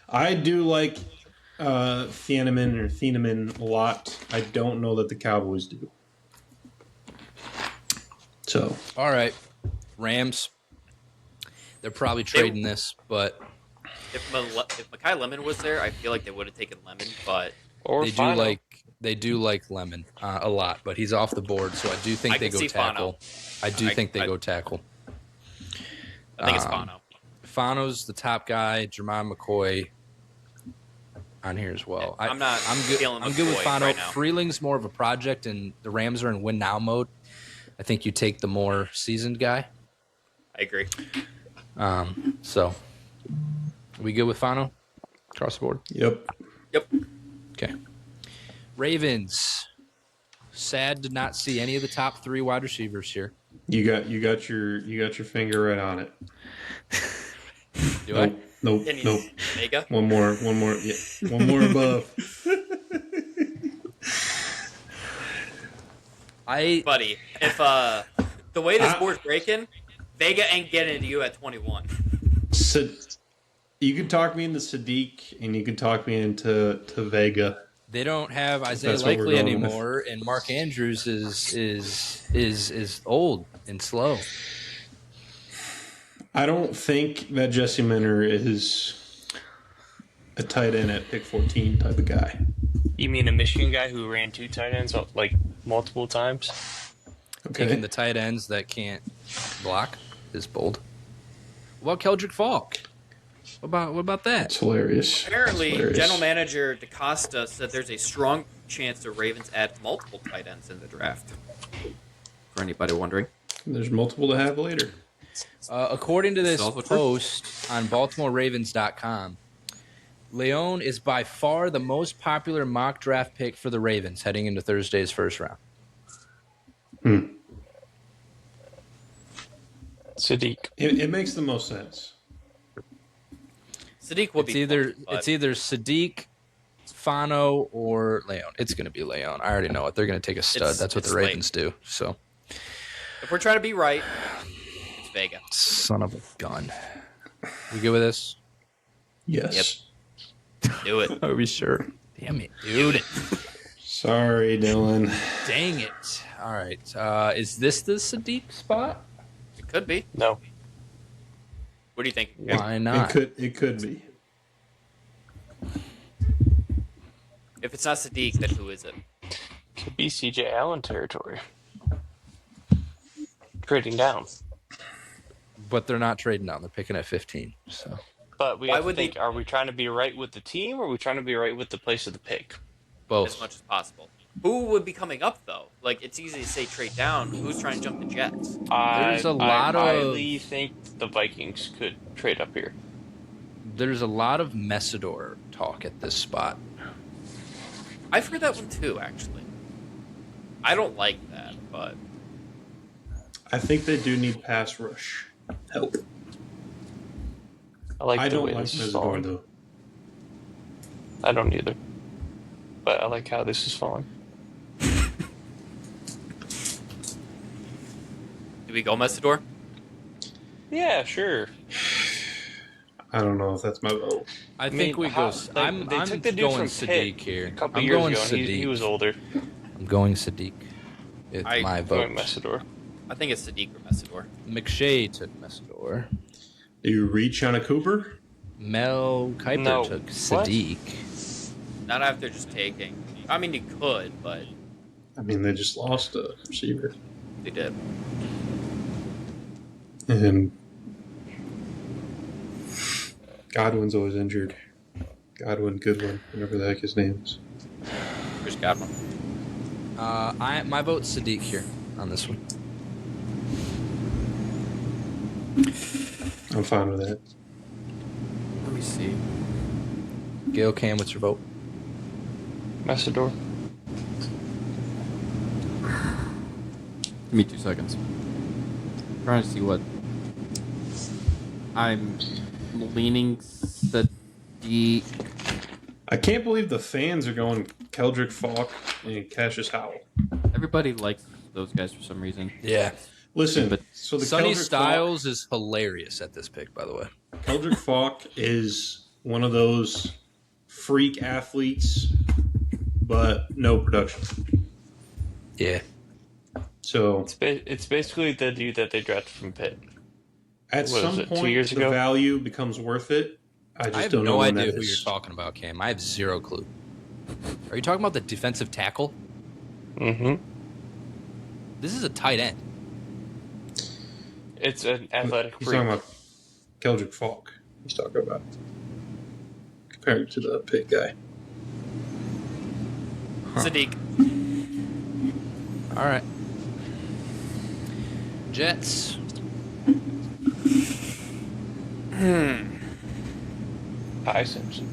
I do like Thieneman a lot. I don't know that the Cowboys do. So All right. Rams. They're probably trading this, but If Mekhi Lemon was there, I feel like they would have taken Lemon, but Or Fano. they do like Lemon a lot, but he's off the board, so I do think I they can go see tackle. I do think they go tackle. I think it's Fano. Fano's the top guy. Jermon McCoy on here as well. I'm not feeling I'm good with McCoy Fano. right now. Freeling's more of a project, and the Rams are in win now mode. I think you take the more seasoned guy. I agree. So, we good with Fano across the board? yep. Yep. Okay. Ravens. Sad to not see any of the top 3 wide receivers here. You got your finger right on it. Do I? Nope. Can you Nope. Mega? One more. Yeah. One more above. Buddy, if the way this board's breaking, Vega ain't getting to you at 21. You could talk me into Sadiq, and you could talk me into Vega. They don't have Isaiah That's what we're Likely going with. anymore, and Mark Andrews is old and slow. I don't think that Jesse Minter is a tight end at pick 14 type of guy. You mean a Michigan guy who ran 2 tight ends like multiple times? Okay. Taking the tight ends that can't block is bold. What about Keldrick Falk? What about that? It's hilarious. Apparently, It's hilarious. General Manager DaCosta said there's a strong chance the Ravens add multiple tight ends in the draft. For anybody wondering. There's multiple to have later. According to this also true. post on BaltimoreRavens.com, Leon is by far the most popular mock draft pick for the Ravens heading into Thursday's first round. Sadiq. It makes the most sense. Sadiq will It's be either fun, but it's either Sadiq, Fano, or Leon. It's going to be Leon. I already know it. They're going to take a stud. That's what it's the Ravens do. So, if we're trying to be right, it's Vega. son of a gun. We good with this? Yes. Do it. Are we sure? Damn it, dude. Sorry, Dylan. Dang it. All right. Is this the Sadiq spot? It could be. No. What do you think? Why not? It could be. If it's not Sadiq, then who is it? Could be CJ Allen territory. Trading down. But they're not trading down. They're picking at 15. So But we Why have to would they- think, are we trying to be right with the team or are we trying to be right with the place of the pick? both. As much as possible. Who would be coming up, though? Like, it's easy to say trade down. Who's trying to jump the Jets? There's a lot I of- highly think the Vikings could trade up here. There's a lot of Messidor talk at this spot. I've heard that one too, actually. I don't like that, but I think they do need pass rush help. I like I the don't way like this is Mesidor, falling. though. I don't either. But I like how this is falling. do we go Messidor? Yeah, sure. I don't know if that's my vote. I mean, think we how- go. they- I'm they took the dude going from Sadiq Pitt here. A couple I'm years going ago, and Sadiq. he was older. I'm going Sadiq. It's I- my Going vote. Messidor. I think it's Sadiq or Messidor. McShay took Messidor. Do you reach on a Cooper? Mel Kiper No. took What? Sadiq. Not after just taking. I mean, you could, but I mean, they just lost a receiver. They did. And Godwin's always injured. Goodwin, whatever the heck his name is. Where's Godwin? My vote's Sadiq here on this one. I'm fine with that. Let me see. Gail Cam, what's your vote? Messidor. Give me 2 seconds. I'm trying to see what. I'm leaning Sadiq. I can't believe the fans are going Keldrick Falk and Cassius Howell. Everybody likes those guys for some reason. Yeah. Listen, But so the Sonny Keldrick Styles is hilarious at this pick, by the way. Keldrick Falk is one of those freak athletes, but no production. Yeah. So It's basically the dude that they drafted from Pitt. at What was some it, 2 point, years the ago? value becomes worth it. I just I have don't know no when idea that who is. you're talking about, Cam. I have zero clue. Are you talking about the defensive tackle? Mm-hmm. This is a tight end. It's an athletic He's freak. talking about Keldrick Falk. He's talking about comparing to the Pitt guy. Sadiq. All right. Jets. Ty Simpson.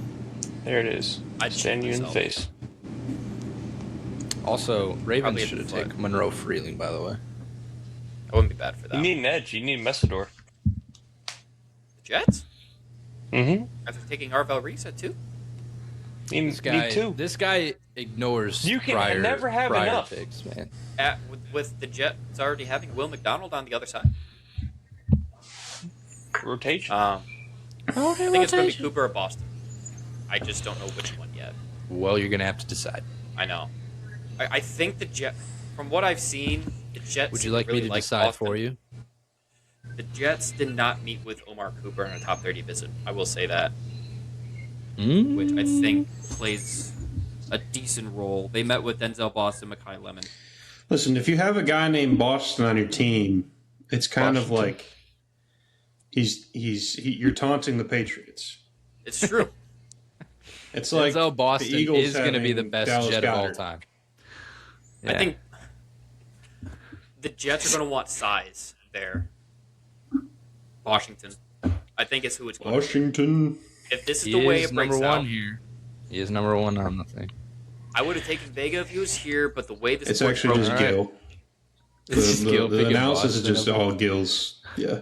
There it is. I'd Stand you in the myself. face. Also, Ravens Probably should have at the taken Monroe Freeling, by the way. I wouldn't be bad for that. You need an edge. You need Messidor. The Jets? Mm-hmm. After taking Arvel Reese at 2? This guy ignores You can prior, never have prior enough. picks, man. With the Jets already having Will McDonald on the other side? Rotation. I think it's going to be Cooper or Boston. I just don't know which one yet. Well, you're going to have to decide. I know. I think the Jet, from what I've seen, the Jets. Would you like really me to decide Boston. for you? The Jets did not meet with Omar Cooper in a top 30 visit. I will say that, which I think plays a decent role. They met with Denzel Boston, Mekhi Lemon. Listen, if you have a guy named Boston on your team, it's kind of like you're taunting the Patriots. It's true. It's like Denzel Boston the Eagles is going to be the having best Dallas Jet of all Goedert. time. I think the Jets are going to want size there. Washington. I think it's who it's going to be. Washington. If this is he the way is it breaks number out, one here. He is number one on the thing. I would have taken Vega if he was here, but the way this It's board actually broke- just Alright. Gil. This is Gil The picking analysis is Boston just up. all Gil's. Yeah.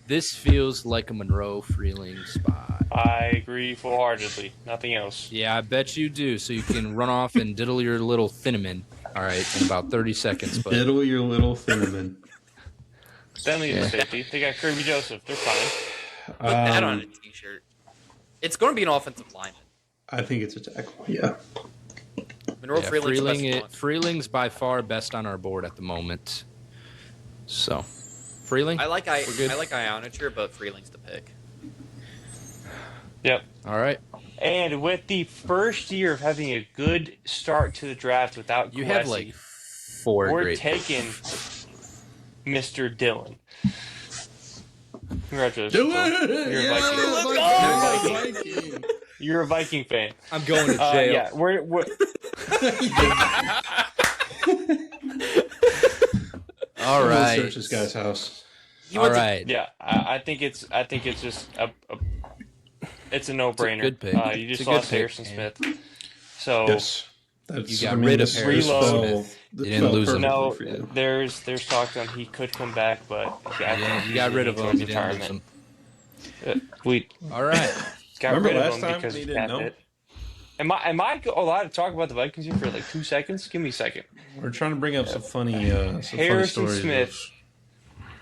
This feels like a Monroe Freeling spot. I agree full-heartedly. Nothing else. Yeah, I bet you do. So you can run off and diddle your little Thinnaman. All right, in about 30 seconds. But Diddle your little Finneman. Then leave the safety. They got Kirby Joseph. They're fine. Put that on a t-shirt. It's going to be an offensive lineman. I think it's a tackle. Yeah. Monroe yeah, Freeling's the best Freeling, one. Freeling's by far best on our board at the moment. So, Freeling? I like We're good. Ionicher, but Freeling's the pick. Yep. All right. And with the first year of having a good start to the draft without You have Kwesi, like 4 we're great taking Mr. Dillon. Congratulations. Dylan! You're a Viking. You're a Viking fan. I'm going to jail. Yeah, we're All right. Search this guy's house. All right. yeah. I think it's just it's a no-brainer. good pick. You It's just a good lost pick, Harrison man. Smith, so Yes. That's, You got rid of this Harrison fell- Smith. this You didn't fell lose him. perfectly no, for you. there's talk on he could come back, but Yeah, you got rid of him. You didn't lose him. We All right. got Remember rid of last him time because when he of didn't Pat know? Pitt. Am I allowed to talk about the Vikings here for like 2 seconds? Give me a second. We're trying to bring up some funny Harrison stories. Smith.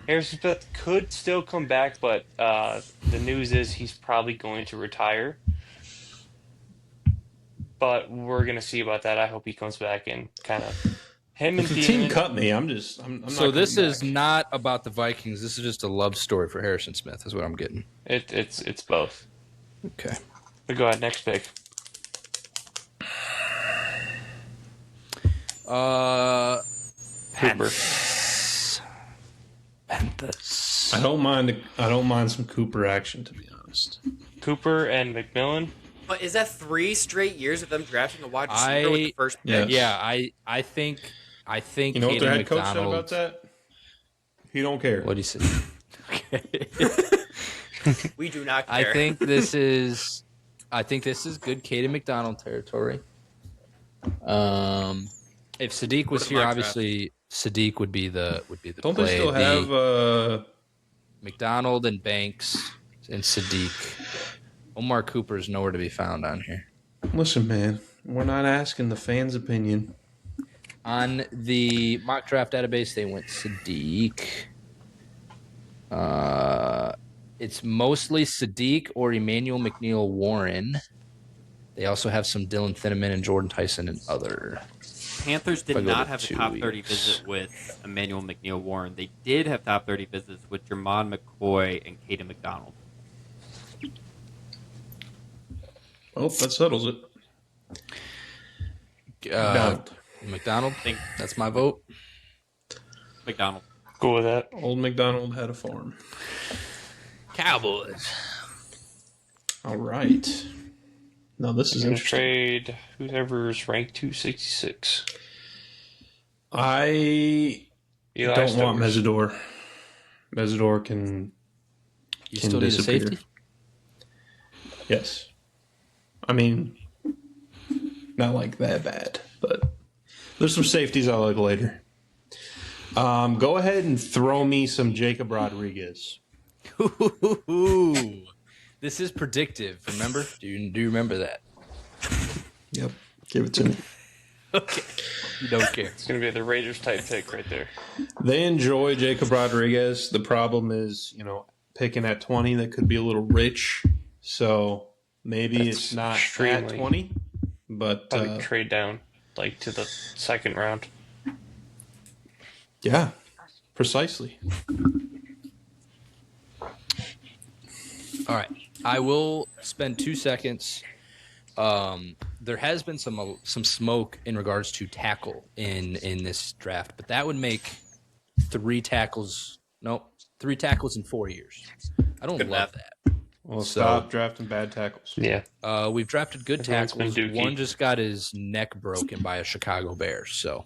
Harrison Smith could still come back, but the news is he's probably going to retire. But we're gonna see about that. I hope he comes back and kind of him and If the team Thielen. cut me, I'm not. So this coming is back. not about the Vikings. This is just a love story for Harrison Smith, is what I'm getting. It's both. Okay. But go ahead, next pick. Cooper. Panthers. I don't mind some Cooper action, to be honest. Cooper and McMillan. But is that 3 straight years of them drafting a wide receiver with the first pick? Yes. Yeah, I think You know what their Caden head coach said McDonald- about that? He don't care. What do you say? We do not care. I think this is good Caden McDonald territory. If Sadiq was What here, about obviously Sadiq would be the Don't play. they still have McDonald and Banks and Sadiq. Omar Cooper is nowhere to be found on here. Listen, man, we're not asking the fans' opinion. On the mock draft database, they went Sadiq. It's mostly Sadiq or Emmanuel McNeil Warren. They also have some Dylan Thieneman and Jordan Tyson and other. Panthers If I did go not to have a 2 top 30 weeks. visit with Emmanuel McNeil Warren. They did have top 30 visits with Jermon McCoy and Caden McDonald. Oh, that settles it. McDonald. Think That's my vote. McDonald. Go with that. Old McDonald had a farm. Cowboys. All right. Now this is Gonna interesting. trade whoever's ranked 266. I Eli don't want Stowers. Mesidor. Mesidor can You Can still need a disappear. safety? Yes. I mean, not like that bad, but there's some safeties I like later. Go ahead and throw me some Jacob Rodriguez. Ooh. This is predictive. Remember? Do you remember that? Yep. Give it to me. Okay. You don't care. It's going to be the Raiders type pick right there. They enjoy Jacob Rodriguez. The problem is, picking at 20, that could be a little rich. So maybe That's it's not at extremely- 20, but Probably trade down like to the second round. yeah, precisely. All right. I will spend 2 seconds. There has been some smoke in regards to tackle in this draft, but that would make 3 tackles. No, 3 tackles in 4 years. I don't Good love math. that. Well, So- stop drafting bad tackles. Yeah. We've drafted good Everyone's been tackles. dookie. One just got his neck broken by a Chicago Bear, so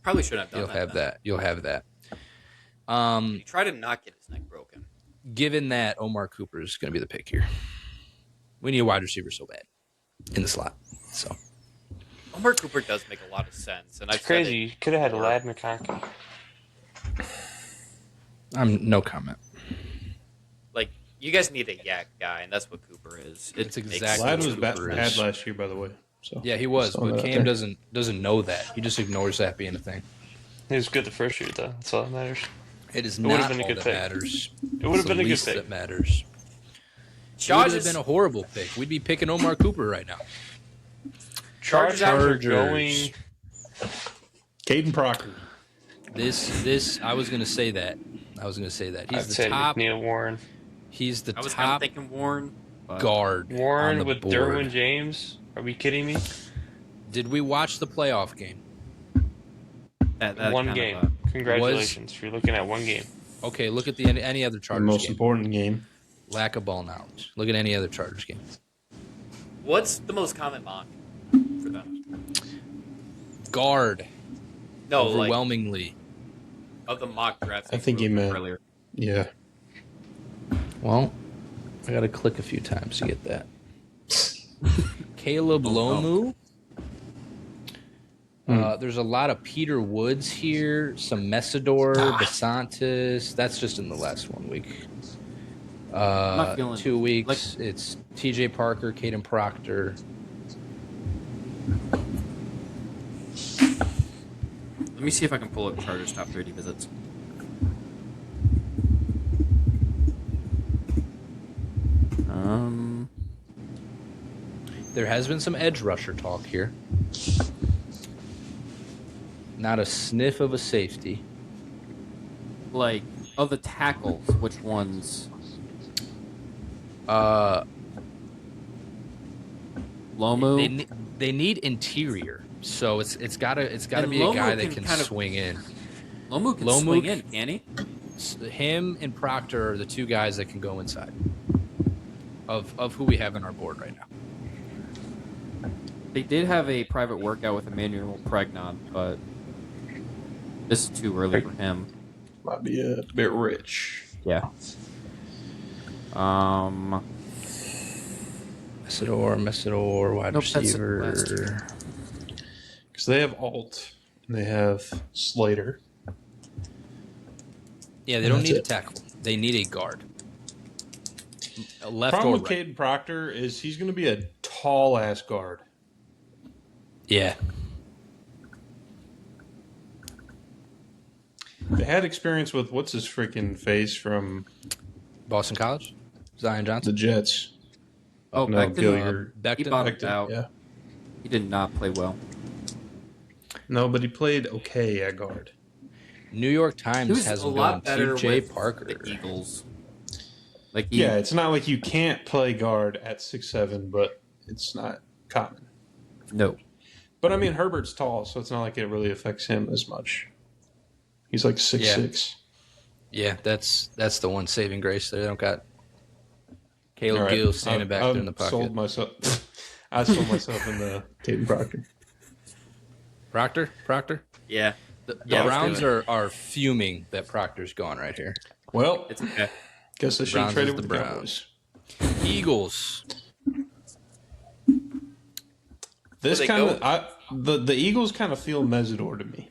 Probably shouldn't have done you'll that. have then. that. You'll have that. He tried to not get his neck broken. Given that Omar Cooper is going to be the pick here, we need a wide receiver so bad in the slot. So Omar Cooper does make a lot of sense, and I've It's crazy. You could have had Lad McConkey. I'm no comment. Like, you guys need a yak guy, and that's what Cooper is. It's makes exactly Glad sense. was Cooper bad is. last year, by the way. So Yeah, he was, just throwing but that out Cam there. doesn't know that. He just ignores that being a thing. He was good the first year, though. That's all that matters. It is would've not been a all good that pick. matters. It would have It's the been a good least pick. that matters. It would Chargers, have been a horrible pick. We'd be picking Omar Cooper right now. Chargers are Chargers. going. Caden Proctor. This I was going to say that. He's I'd the say top. McNeil Warren. He's the I was kind of top thinking Warren. But guard on Warren the with board. Derwin James. Are we kidding me? Did we watch the playoff game? That One kind game. of, Congratulations. You're looking at one game. Okay, look at any other The Chargers most game. important game. Lack of ball knowledge. Look at any other Chargers game. What's the most common mock for them? Guard No, like overwhelmingly. of the mock drafts. I think you he meant- earlier. Yeah. Well, I got to click a few times to get that. Caleb Oh, Lomu. There's a lot of Peter Woods here, some Mesidor, Basantis. That's just in the last 1 week. not feeling- 2 weeks. It's TJ Parker, Caden Proctor. Let me see if I can pull up Chargers top 30 visits. There has been some edge rusher talk here. Not a sniff of a safety. Like, of the tackles, which ones? They, Lomu? they need interior. So it's gotta And be a guy Lomu that can can kind of- swing in. Lomu can Lomu swing c- in, can he? Him and Proctor are the two guys that can go inside. Of who we have on our board right now. They did have a private workout with Emmanuel Pregnon, but this is too early for him. Might be a bit rich. Yeah. Messidor, wide Nope, that's receiver. Because they have Alt and they have Slater. Yeah, they don't That's need a it. tackle. They need a guard. Left Problem or with right. Caden Proctor is he's going to be a tall ass guard. Yeah. They had experience with what's his freaking face from Boston College? Zion the Johnson? Jets. Oh, No, Becton, Gilliard. he Becton? bottomed Becton, out. yeah. He did not play well. No, but he played okay at guard. New York He Times was has a him lot going better TJ with Parker. the Eagles. Like he, Yeah, it's not like you can't play guard at 6'7", but it's not common. no. But I mean, Herbert's tall, so it's not like it really affects him as much. He's like 6'6". Yeah, that's the one saving grace there. They don't got Caleb All right. Gill standing back there in the pocket. Sold myself. I sold myself in the Caden Proctor. Proctor? Yeah, The Yeah, let's Browns do are fuming that Proctor's gone right here. Well, it's okay. guess I should Browns trade is it with the the Browns. Cowboys. Eagles. This they kind go- of the Eagles kind of feel Mesidor to me.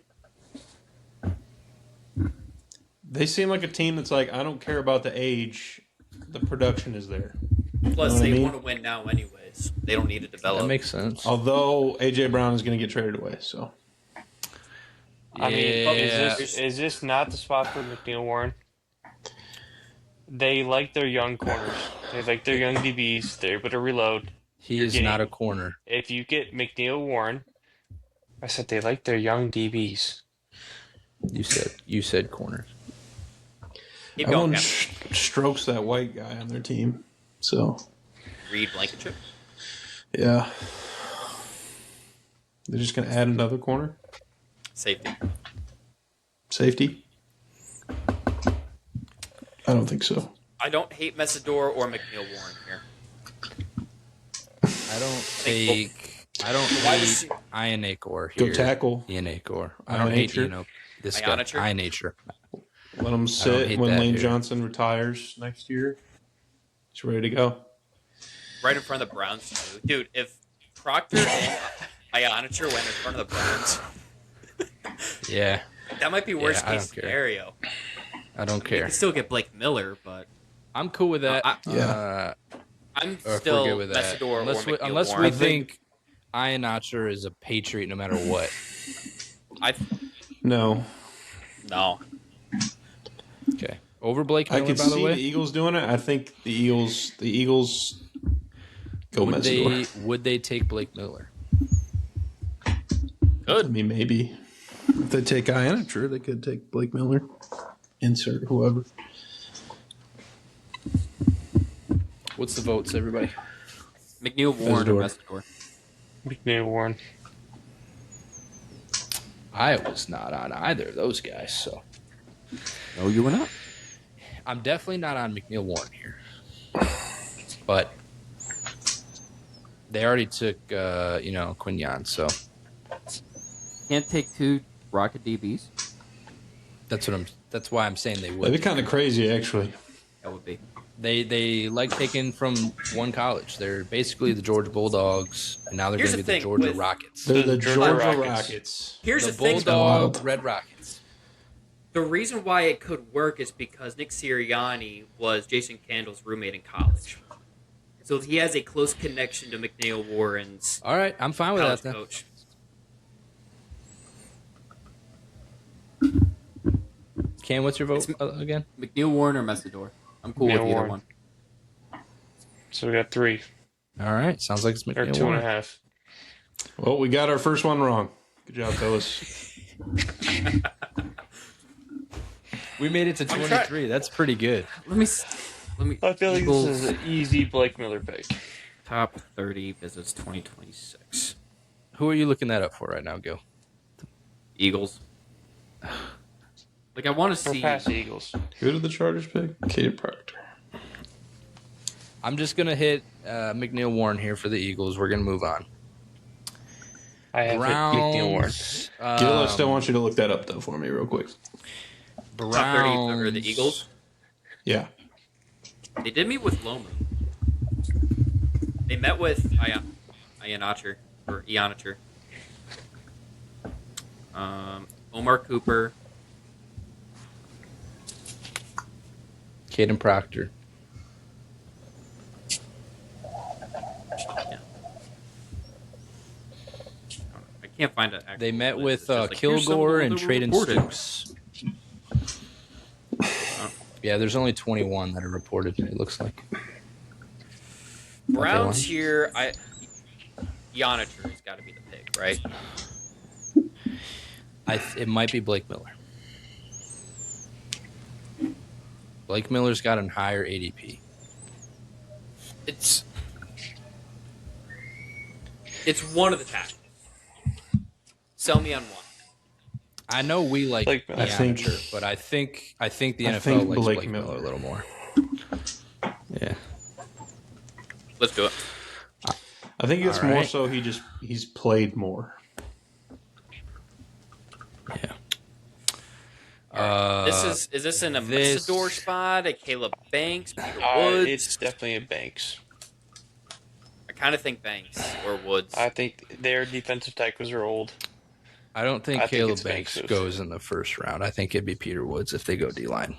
They seem like a team that's like, I don't care about the age, the production is there. Plus, know what I they mean? want to win now, anyways. They don't need to develop. That makes sense. Although AJ Brown is going to get traded away, so I mean, Yeah. is this not the spot for McNeil Warren? They like their young corners. They like their young DBs. They're able to reload. He is not a corner. If you get McNeil Warren, I said they like their young DBs. You said corner. Keep going, everyone Cam. strokes that white guy on their team. So Reed Blankenship. yeah, they're just going to add another corner Safety. safety. I don't think so. I don't hate Messidor or McNeil Warren here. I don't Why hate was- Ian Acor Go here. tackle. Ian Acor. I don't hate Ian this guy. Ionicher? Ian Acor. Let him hate sit when that Lane here. Johnson retires next year. He's ready to go. Right in front of the Browns, too. Dude, if Proctor and Ionicher went in front of the Browns, Yeah, that might be worst I case don't care. scenario. I don't You care. can still get Blake Miller, but I'm cool with that. Yeah. I'm If we're still good with that. Messidor Unless or we, McNeil unless Warren. we think Ian Notcher is a Patriot no matter what. No, No. Okay. Over Blake I Miller, could by the see way. the Eagles doing it. I think the Eagles go Messidor. Would they take Blake Miller? I mean, maybe if they take Ionicher, they could take Blake Miller. Insert whoever. What's the votes, everybody? McNeil Warren or Messidor. McNeil Warren. I was not on either of those guys, so No, you were not. I'm definitely not on McNeil Warren here. But they already took Quignon, so Can't take two Rocket DBs. that's why I'm saying they That'd would. be kind of crazy, actually. That would be. They like taking from one college. They're basically the Georgia Bulldogs, and now they're Here's going to be the the thing, Georgia with- Rockets. They're the Georgia Georgia Rockets. Rockets. Here's The the thing, though. Bulldog Wild. Red Rockets. The reason why it could work is because Nick Sirianni was Jason Candle's roommate in college. So he has a close connection to McNeil Warren's All right, I'm fine with college that then. coach. Cam, what's your vote again? McNeil Warren or Messidor. I'm cool McNeil with either Warren. one. So we got 3 All right, sounds like it's or McNeil 2.5. Warren. Well, we got our first one wrong. Good job, fellas. We made it to 23. That's pretty good. Let me. I feel like Eagles this is an easy Blake Miller pick. top 30 visits 2026. Who are you looking that up for right now, Gil? Eagles. Like I want to We're see. past the Eagles. Who did the Chargers pick? Kaden Proctor. I'm just gonna hit McNeil Warren here for the Eagles. We're gonna move on. I have hit McNeil Warren. Browns. Gil, I still want you to look that up though for me real quick. Browns. Top 30 for the Eagles. Yeah. They did meet with Lomu. They met with Ianacher. Omar Cooper. Caden Proctor. I can't find it. They met list. with It's just like, here's some of Kilgore the and ones that were Traden reported. Stokes. Yeah, there's only 21 that are reported, it looks like. Browns Okay, here, Ianacher has got to be the pick, right? It might be Blake Miller. Blake Miller's got a higher ADP. It's one of the tackles. Sell me on one. I know we like Blake Miller. Ianacher, but I think the NFL think likes Blake Blake Miller a little more. Yeah. Let's do it. I think it's All more right. so he's played more. Yeah. Is this in a this- Messidor spot? A Caleb Banks? Peter Woods? It's definitely a Banks. I kind of think Banks or Woods. I think their defensive tackles are old. I don't think I think Caleb it's Banks Banks. goes in the first round. I think it'd be Peter Woods if they go D-line.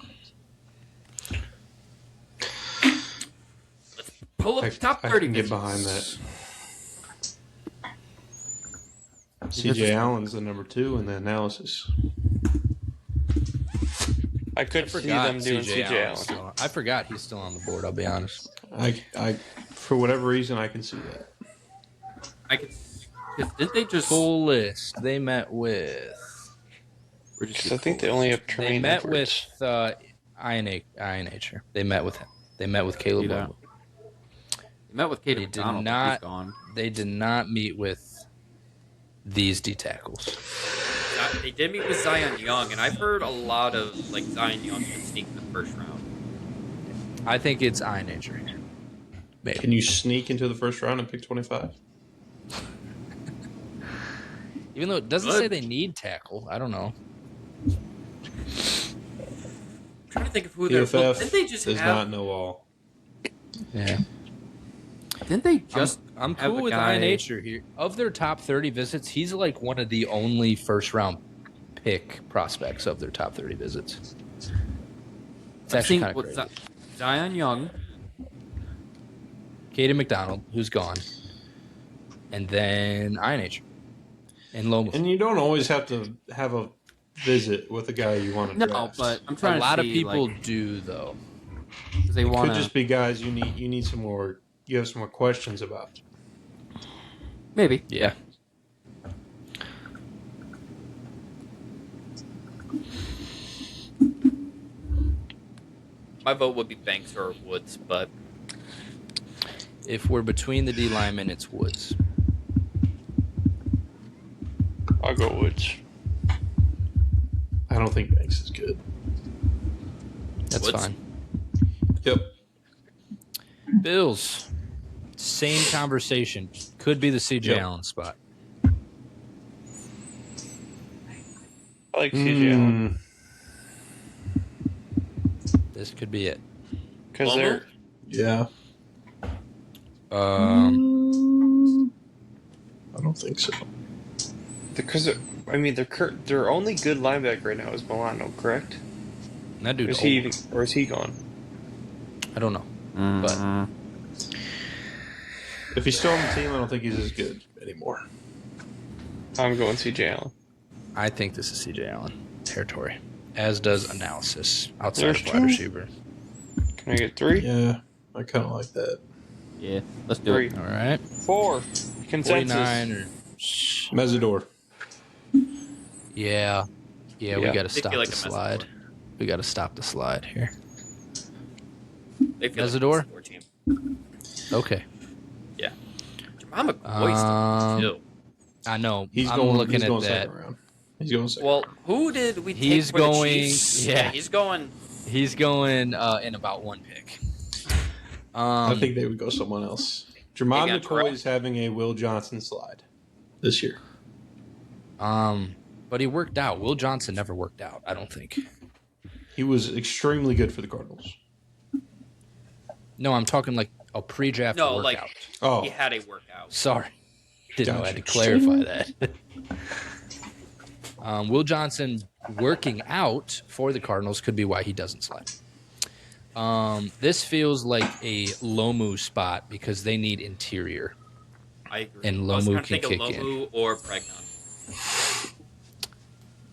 Pull up I, the top I 30. can get bitches. behind that. CJ Allen's the number 2 in the analysis. I could see them doing CJ Allen. I forgot he's still on the board, I'll be honest. I for whatever reason I can see that. I could. Didn't they just? Full list. They met with... Because I think they only have They Tremaine met Edwards. with Ianacher. They met with him. They met with Caleb Yeah. Lowe. They met with Kaden They did McDonald. but not- He's gone. They did not meet with these D tackles. They did meet with Zion Young, and I've heard a lot of Zion Young can sneak in the first round. I think it's Ianacher. Maybe. Can you sneak into the first round and pick 25? Even though it doesn't Good. say they need tackle. I don't know. I'm trying to think of who they're. Well, PFF didn't they just does have? not know all. Yeah. Didn't they just? I'm have cool a with guy- Ianacher here. Of their top 30 visits, he's like one of the only first round pick prospects of their top 30 visits. It's I've actually seen kind of with crazy. Zion Young. Caden McDonald, who's gone, and then Ianacher and Lomas. And you don't always have to have a visit with a guy you want to No, draft. but I'm A trying to lot of see, people like, do though. 'cause they it want could just be guys you need some more. You have some more questions about. maybe. Yeah. My vote would be Banks or Woods, but If we're between the D linemen, it's Woods. I'll go Woods. I don't think Banks is good. That's Woods? fine. Yep. Bills. Same conversation. Could be the CJ Yep. Allen spot. I like CJ Allen. This could be it. Because Lomu? they're. Yeah. I don't think so. Because their only good linebacker right now is Milano, correct? That dude. Is he even, or is he gone? I don't know. Mhm. If he's still on the team, I don't think he's as good anymore. I'm going CJ Allen. I think this is CJ Allen territory, as does analysis outside There's of wide two. receiver. Can I get 3? Yeah, I kind of like that. Yeah, let's do 3. it. All right. 4. Consensus. 49 or. Mesidor. Yeah. Yeah, we Yeah. got to They stop feel like the a slide. We got to stop the slide here. they feel Mesidor? like a Mesidor team. Okay. Jamal McCoy's Um, too. I know. He's I'm going. looking He's at going that. second round. He's going second. Well, who did we take He's for going- the Chiefs? yeah. He's going. He's going in about one pick. I think they would go someone else. Jermon Maybe on Terrell? McCoy is having a Will Johnson slide this year. But he worked out. Will Johnson never worked out, I don't think. He was extremely good for the Cardinals. No, I'm talking like a pre-draft No, workout. like Oh, he had a workout. Sorry. Didn't know I had to Gotcha. clarify that. Will Johnson working out for the Cardinals could be why he doesn't slide. This feels like a Lomu spot because they need interior. I agree. And I was Lomu trying to can think kick of Lomu or Pregnon.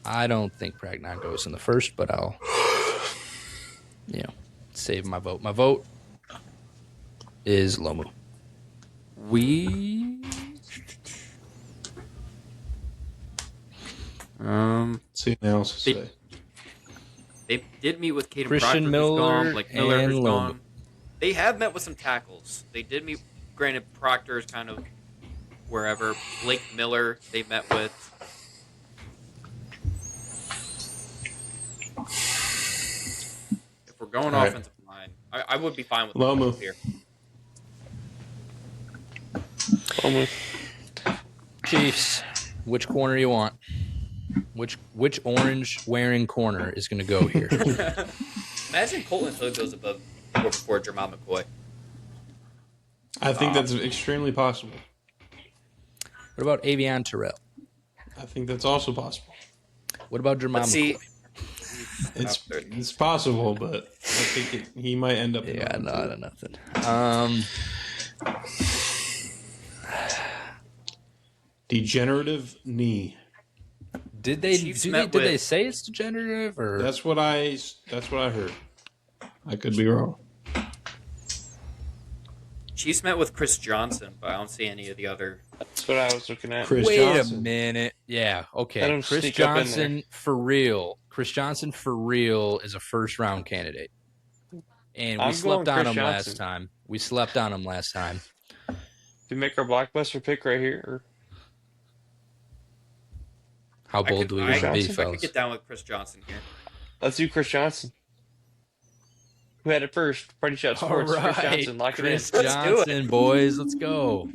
I don't think Pragnon goes in the first, but I'll, save my vote. My vote is Lomu. We. see analysis today. They did meet with Caden Christian Proctor, Miller who's gone, Blake Miller, and who's Lomu. gone. They have met with some tackles. They did meet. Granted, Proctor is kind of wherever. Blake Miller, they met with. If we're going All right. offensive line, I would be fine with Lomu. Lomu here. Almost. Chiefs, which corner you want? Which orange wearing corner is going to go here? Imagine Colton Hood goes above or before Jermon McCoy. I think that's extremely possible. What about Avion Terrell? I think that's also possible. What about Jermon Let's see. McCoy? It's possible, but I think he might end up. Yeah, in no, number two. nothing. Degenerative knee. Did they Chiefs did met they with- say it's degenerative or That's what I heard. I could be wrong. Chiefs met with Chris Johnson, but I don't see any of the other. That's what I was looking at. Chris Wait Johnson. a minute. Yeah, okay. Let him Chris sneak up in Johnson for real. Chris Johnson for real is a first round candidate. And we I'm slept going on Chris him last Johnson. time. We slept on him last time. Do we make our blockbuster pick right here? Or How bold do we want to be, I could fellas? get down with Chris Johnson here. let's do Chris Johnson. Who had it first? Party Shot All Sports. right, Chris Johnson, lock Chris it in. Let's do it. Johnson, boys, let's go.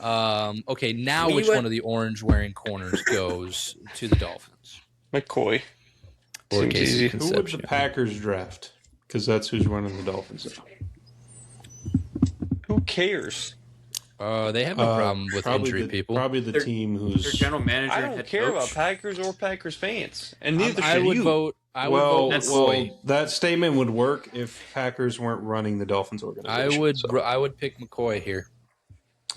Okay, now We which went- one of the orange wearing corners goes to the Dolphins? McCoy. Or Seems Casey easy. Who would the Concepcion? Packers draft? Because that's who's running the Dolphins now. Who cares? They have no problem with probably injury the, people. Probably the Their- team Their who's general manager I and don't head care about coach. Packers or Packers fans, and neither I should would you. vote. I would well, vote. well, that statement would work if Packers weren't running the Dolphins organization. I would pick McCoy here.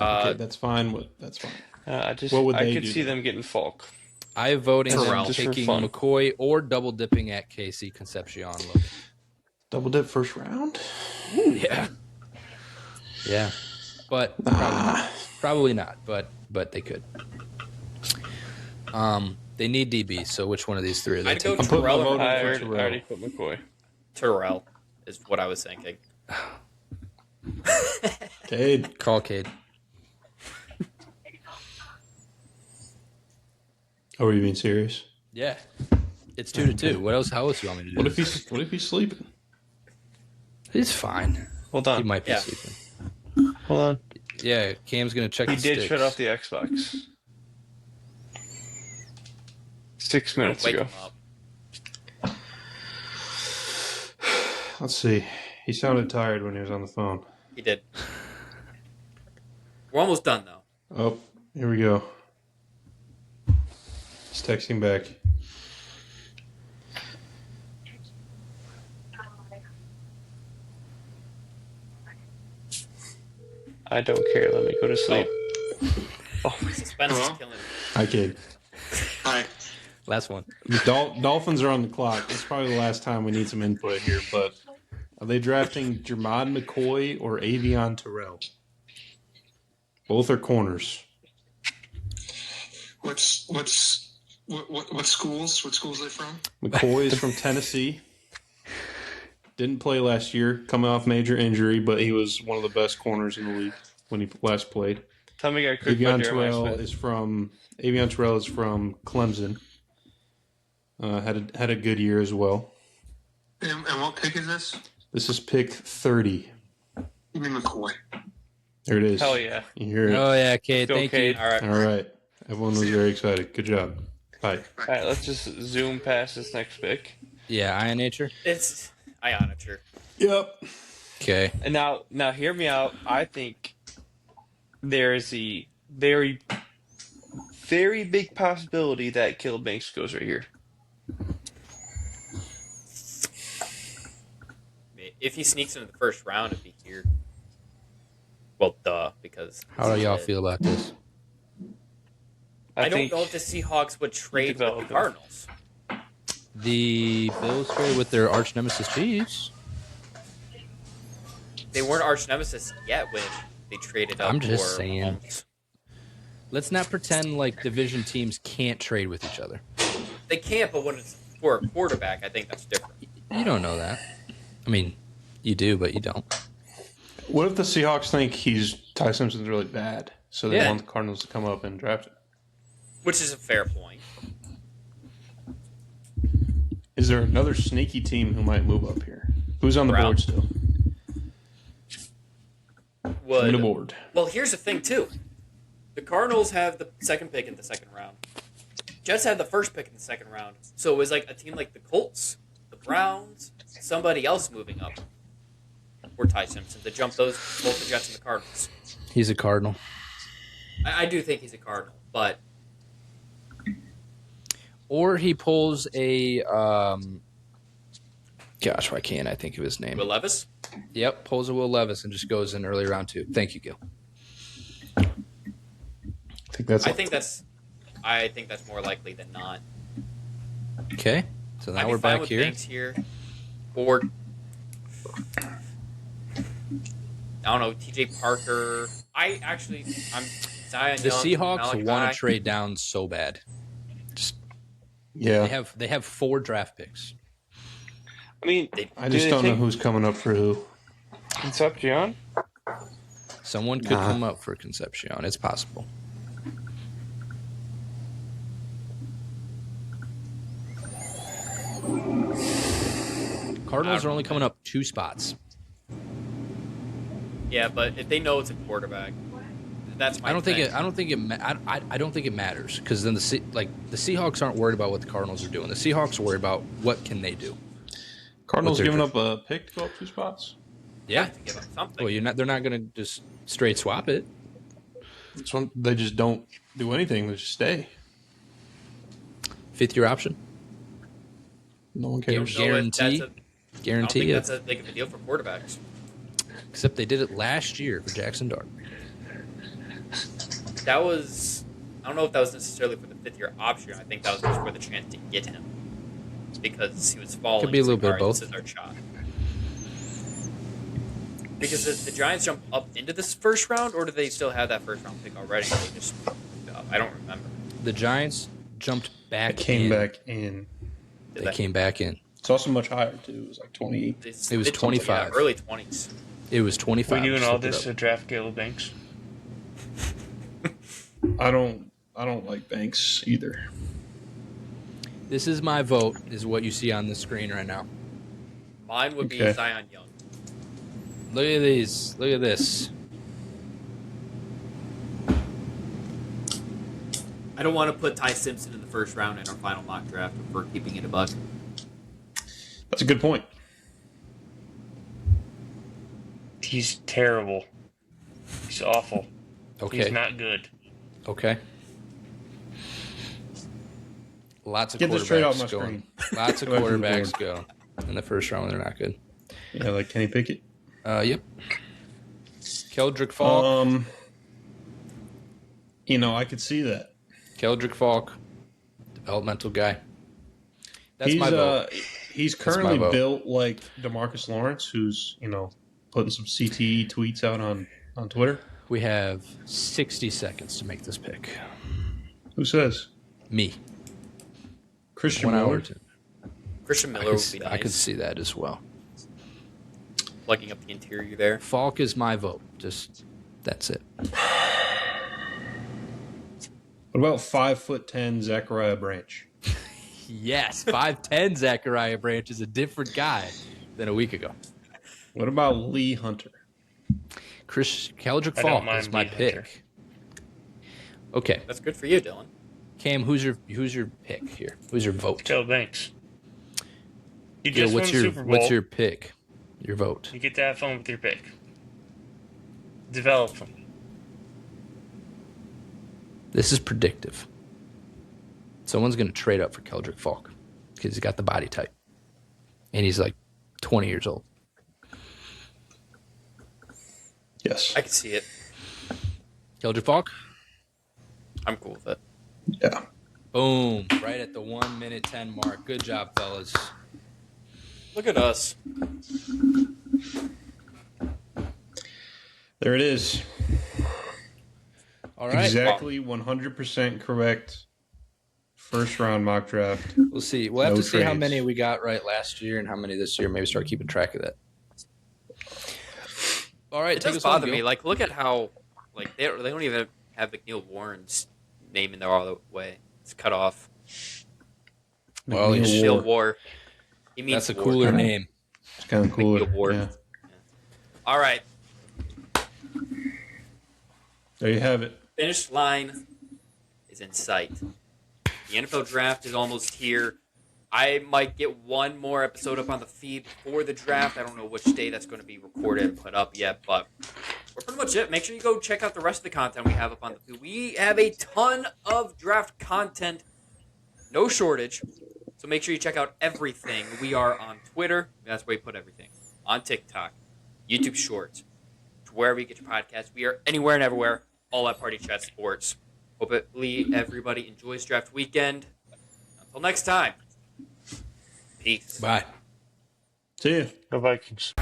Okay, that's fine. That's fine. I just What would I they could do see then? them getting Falk. I am voting Terrell. on Just for picking fun. McCoy or double dipping at Casey Concepcion. Look. Double dip first round. Yeah. Yeah. But probably not. But they could. They need DB. So which one of these three are they I'd go taking? putting my Terrell. vote in I for already, Terrell. I already put McCoy. Terrell is what I was thinking. Cade. Call Cade. Oh, are you being serious? Yeah. It's 2-2. What else? How else do you want me to do? What if he's sleeping? He's fine. Hold He on. might be Yeah. sleeping. Hold on. Yeah. Cam's gonna check. He the did sticks. shut off the Xbox 6 minutes Wake ago. him up. Let's see. He sounded tired when he was on the phone. He did. We're almost done though. Oh, here we go. He's texting back. I don't care. Let me go to sleep. Suspense is Hello? killing me. Hi, Cade. Hi. Last one. The Dolphins are on the clock. It's probably the last time we need some input here, but are they drafting Jermon McCoy or Avion Terrell? Both are corners. What schools? What schools are they from? McCoy is from Tennessee. Didn't play last year, coming off major injury, but he was one of the best corners in the league when he last played. Tell me I could by Avion Jeremiah Terrell Smith. is from Clemson. Had a good year as well. And what pick is this? This is pick 30. You mean McCoy? There it is. Hell yeah. You hear it. Oh yeah, Kate. Go, Thank Cade. you. All right. All right. Everyone was very excited. Good job. Bye. All right, let's just zoom past this next pick. Yeah, Ion Nature. It's Ionature. Yep. Okay. And now hear me out. I think there is a very, very big possibility that Caleb Banks goes right here. If he sneaks into the first round, it'd be here. Well, duh, because How do y'all feel about this? I don't think know if the Seahawks would trade with the develop him. Cardinals. The Bills trade with their arch nemesis Chiefs. They weren't arch nemesis yet when they traded up. I'm just for saying. Mahomes. Let's not pretend like division teams can't trade with each other. They can't, but when it's for a quarterback, I think that's different. You don't know that. I mean, you do, but you don't. What if the Seahawks think Ty Simpson's really bad, so they Yeah. want the Cardinals to come up and draft him? Which is a fair point. Is there another sneaky team who might move up here? Who's on the board Browns. still? Would, On the board. Well, here's the thing, too. The Cardinals have the second pick in the second round. Jets had the first pick in the second round. So it was like a team like the Colts, the Browns, somebody else moving up. Or Ty Simpson to jump both the Jets and the Cardinals. He's a Cardinal. I do think he's a Cardinal, but Or he pulls a gosh, why can't I think of his name? Will Levis? Yep, pulls a Will Levis and just goes in early round 2. Thank you, Gil. I think that's more likely than not. Okay, so now I'd be we're fine back with here. Banks here. Or I don't know, TJ Parker. I'm Zion The Young, Seahawks Malachi. want to trade down so bad. Just Yeah. they have 4 draft picks. I mean, I just don't know who's coming up for who. Concepcion. Someone could come up for Concepcion. It's possible. Cardinals are only coming up 2 spots. Yeah, but if they know it's a quarterback, that's my I don't thing. think it matters because then the Seahawks aren't worried about what the Cardinals are doing. The Seahawks are worried about what can they do. Cardinals What's their giving up a pick to go up 2 spots? Yeah. to give up something. Well, they're not going to just straight swap it. They just don't do anything. They just stay. 5th year option. No one I don't cares. know if Guarantee. that's a- I don't Guarantee think it. that's a big of a deal for quarterbacks. Except they did it last year for Jackson Dart. That was, I don't know if that was necessarily for the 5th year option. I think that was just for the chance to get him. It's because he was falling. Could be a little It's like, bit all of right, both. This is our shot. Because the Giants jump up into this first round, or do they still have that first round pick already? They just moved up. I don't remember. The Giants jumped back Came in. back in. They came back in. It's also much higher, too. It was like 20. It was 25. early 20s. It was 25. We doing Just all look it this up. to draft Caleb Banks? I don't like Banks either. This is my vote, is what you see on the screen right now. Mine would be Okay. Zion Young. Look at these. Look at this. I don't want to put Ty Simpson in the first round in our final mock draft if we're keeping it a buck. That's a good point. He's terrible. He's awful. Okay. He's not good. Okay. Lots of Get this trade off quarterbacks my going. screen. Lots of Go ahead from the quarterbacks go in the first round when they're not good. Yeah, like Kenny Pickett. Yep. Keldrick Falk. I could see that. Keldrick Falk. Developmental guy. That's He's my vote. he's my currently vote. built like DeMarcus Lawrence, who's putting some CTE tweets out on Twitter. We have 60 seconds to make this pick. Who says? Me. Christian 1 hour. Miller. Christian Miller would be nice. I could see that as well. Plugging up the interior there. Falk is my vote. Just that's it. What about 5'10" Zachariah Branch? Yes, 5'10" Zachariah Branch is a different guy than a week ago. What about Lee Hunter? Chris Keldrick I don't Falk mind is my Lee pick. Hunter. Okay, That's good for you, Dylan. Cam, who's your pick here? Who's your vote? Joe Banks. You Gil, just won the Super Bowl. what's your pick? Your vote. You get to have fun with your pick. Develop them. This is predictive. Someone's going to trade up for Keldrick Falk because he's got the body type, and he's like 20 years old. Yes. I can see it. Keldrick Falk. I'm cool with it. Yeah. Boom! Right at the 1 minute 10 mark. Good job, fellas. Look at us. There it is. All right. Exactly 100% correct. First round mock draft. We'll see. We'll have No to see how trades. many we got right last year and how many this year. Maybe start keeping track of that. All right, It take does us home, bother Gil. me. Like, look at how they don't even have McNeil Warren's name in there all the way. It's cut off. Well, McNeil Shield Ward. War. He means That's a war. cooler name. It's kind of cooler. McNeil Ward. Yeah. All right. There you have it. Finish line is in sight. The NFL draft is almost here. I might get one more episode up on the feed before the draft. I don't know which day that's going to be recorded and put up yet, but we're pretty much it. Make sure you go check out the rest of the content we have up on the feed. We have a ton of draft content, no shortage. So make sure you check out everything. We are on Twitter. That's where we put everything. On TikTok, YouTube Shorts, wherever you get your podcasts. We are anywhere and everywhere, all at Party Chat Sports. Hopefully everybody enjoys draft weekend. Until next time, peace. Bye. See ya. Go Vikings.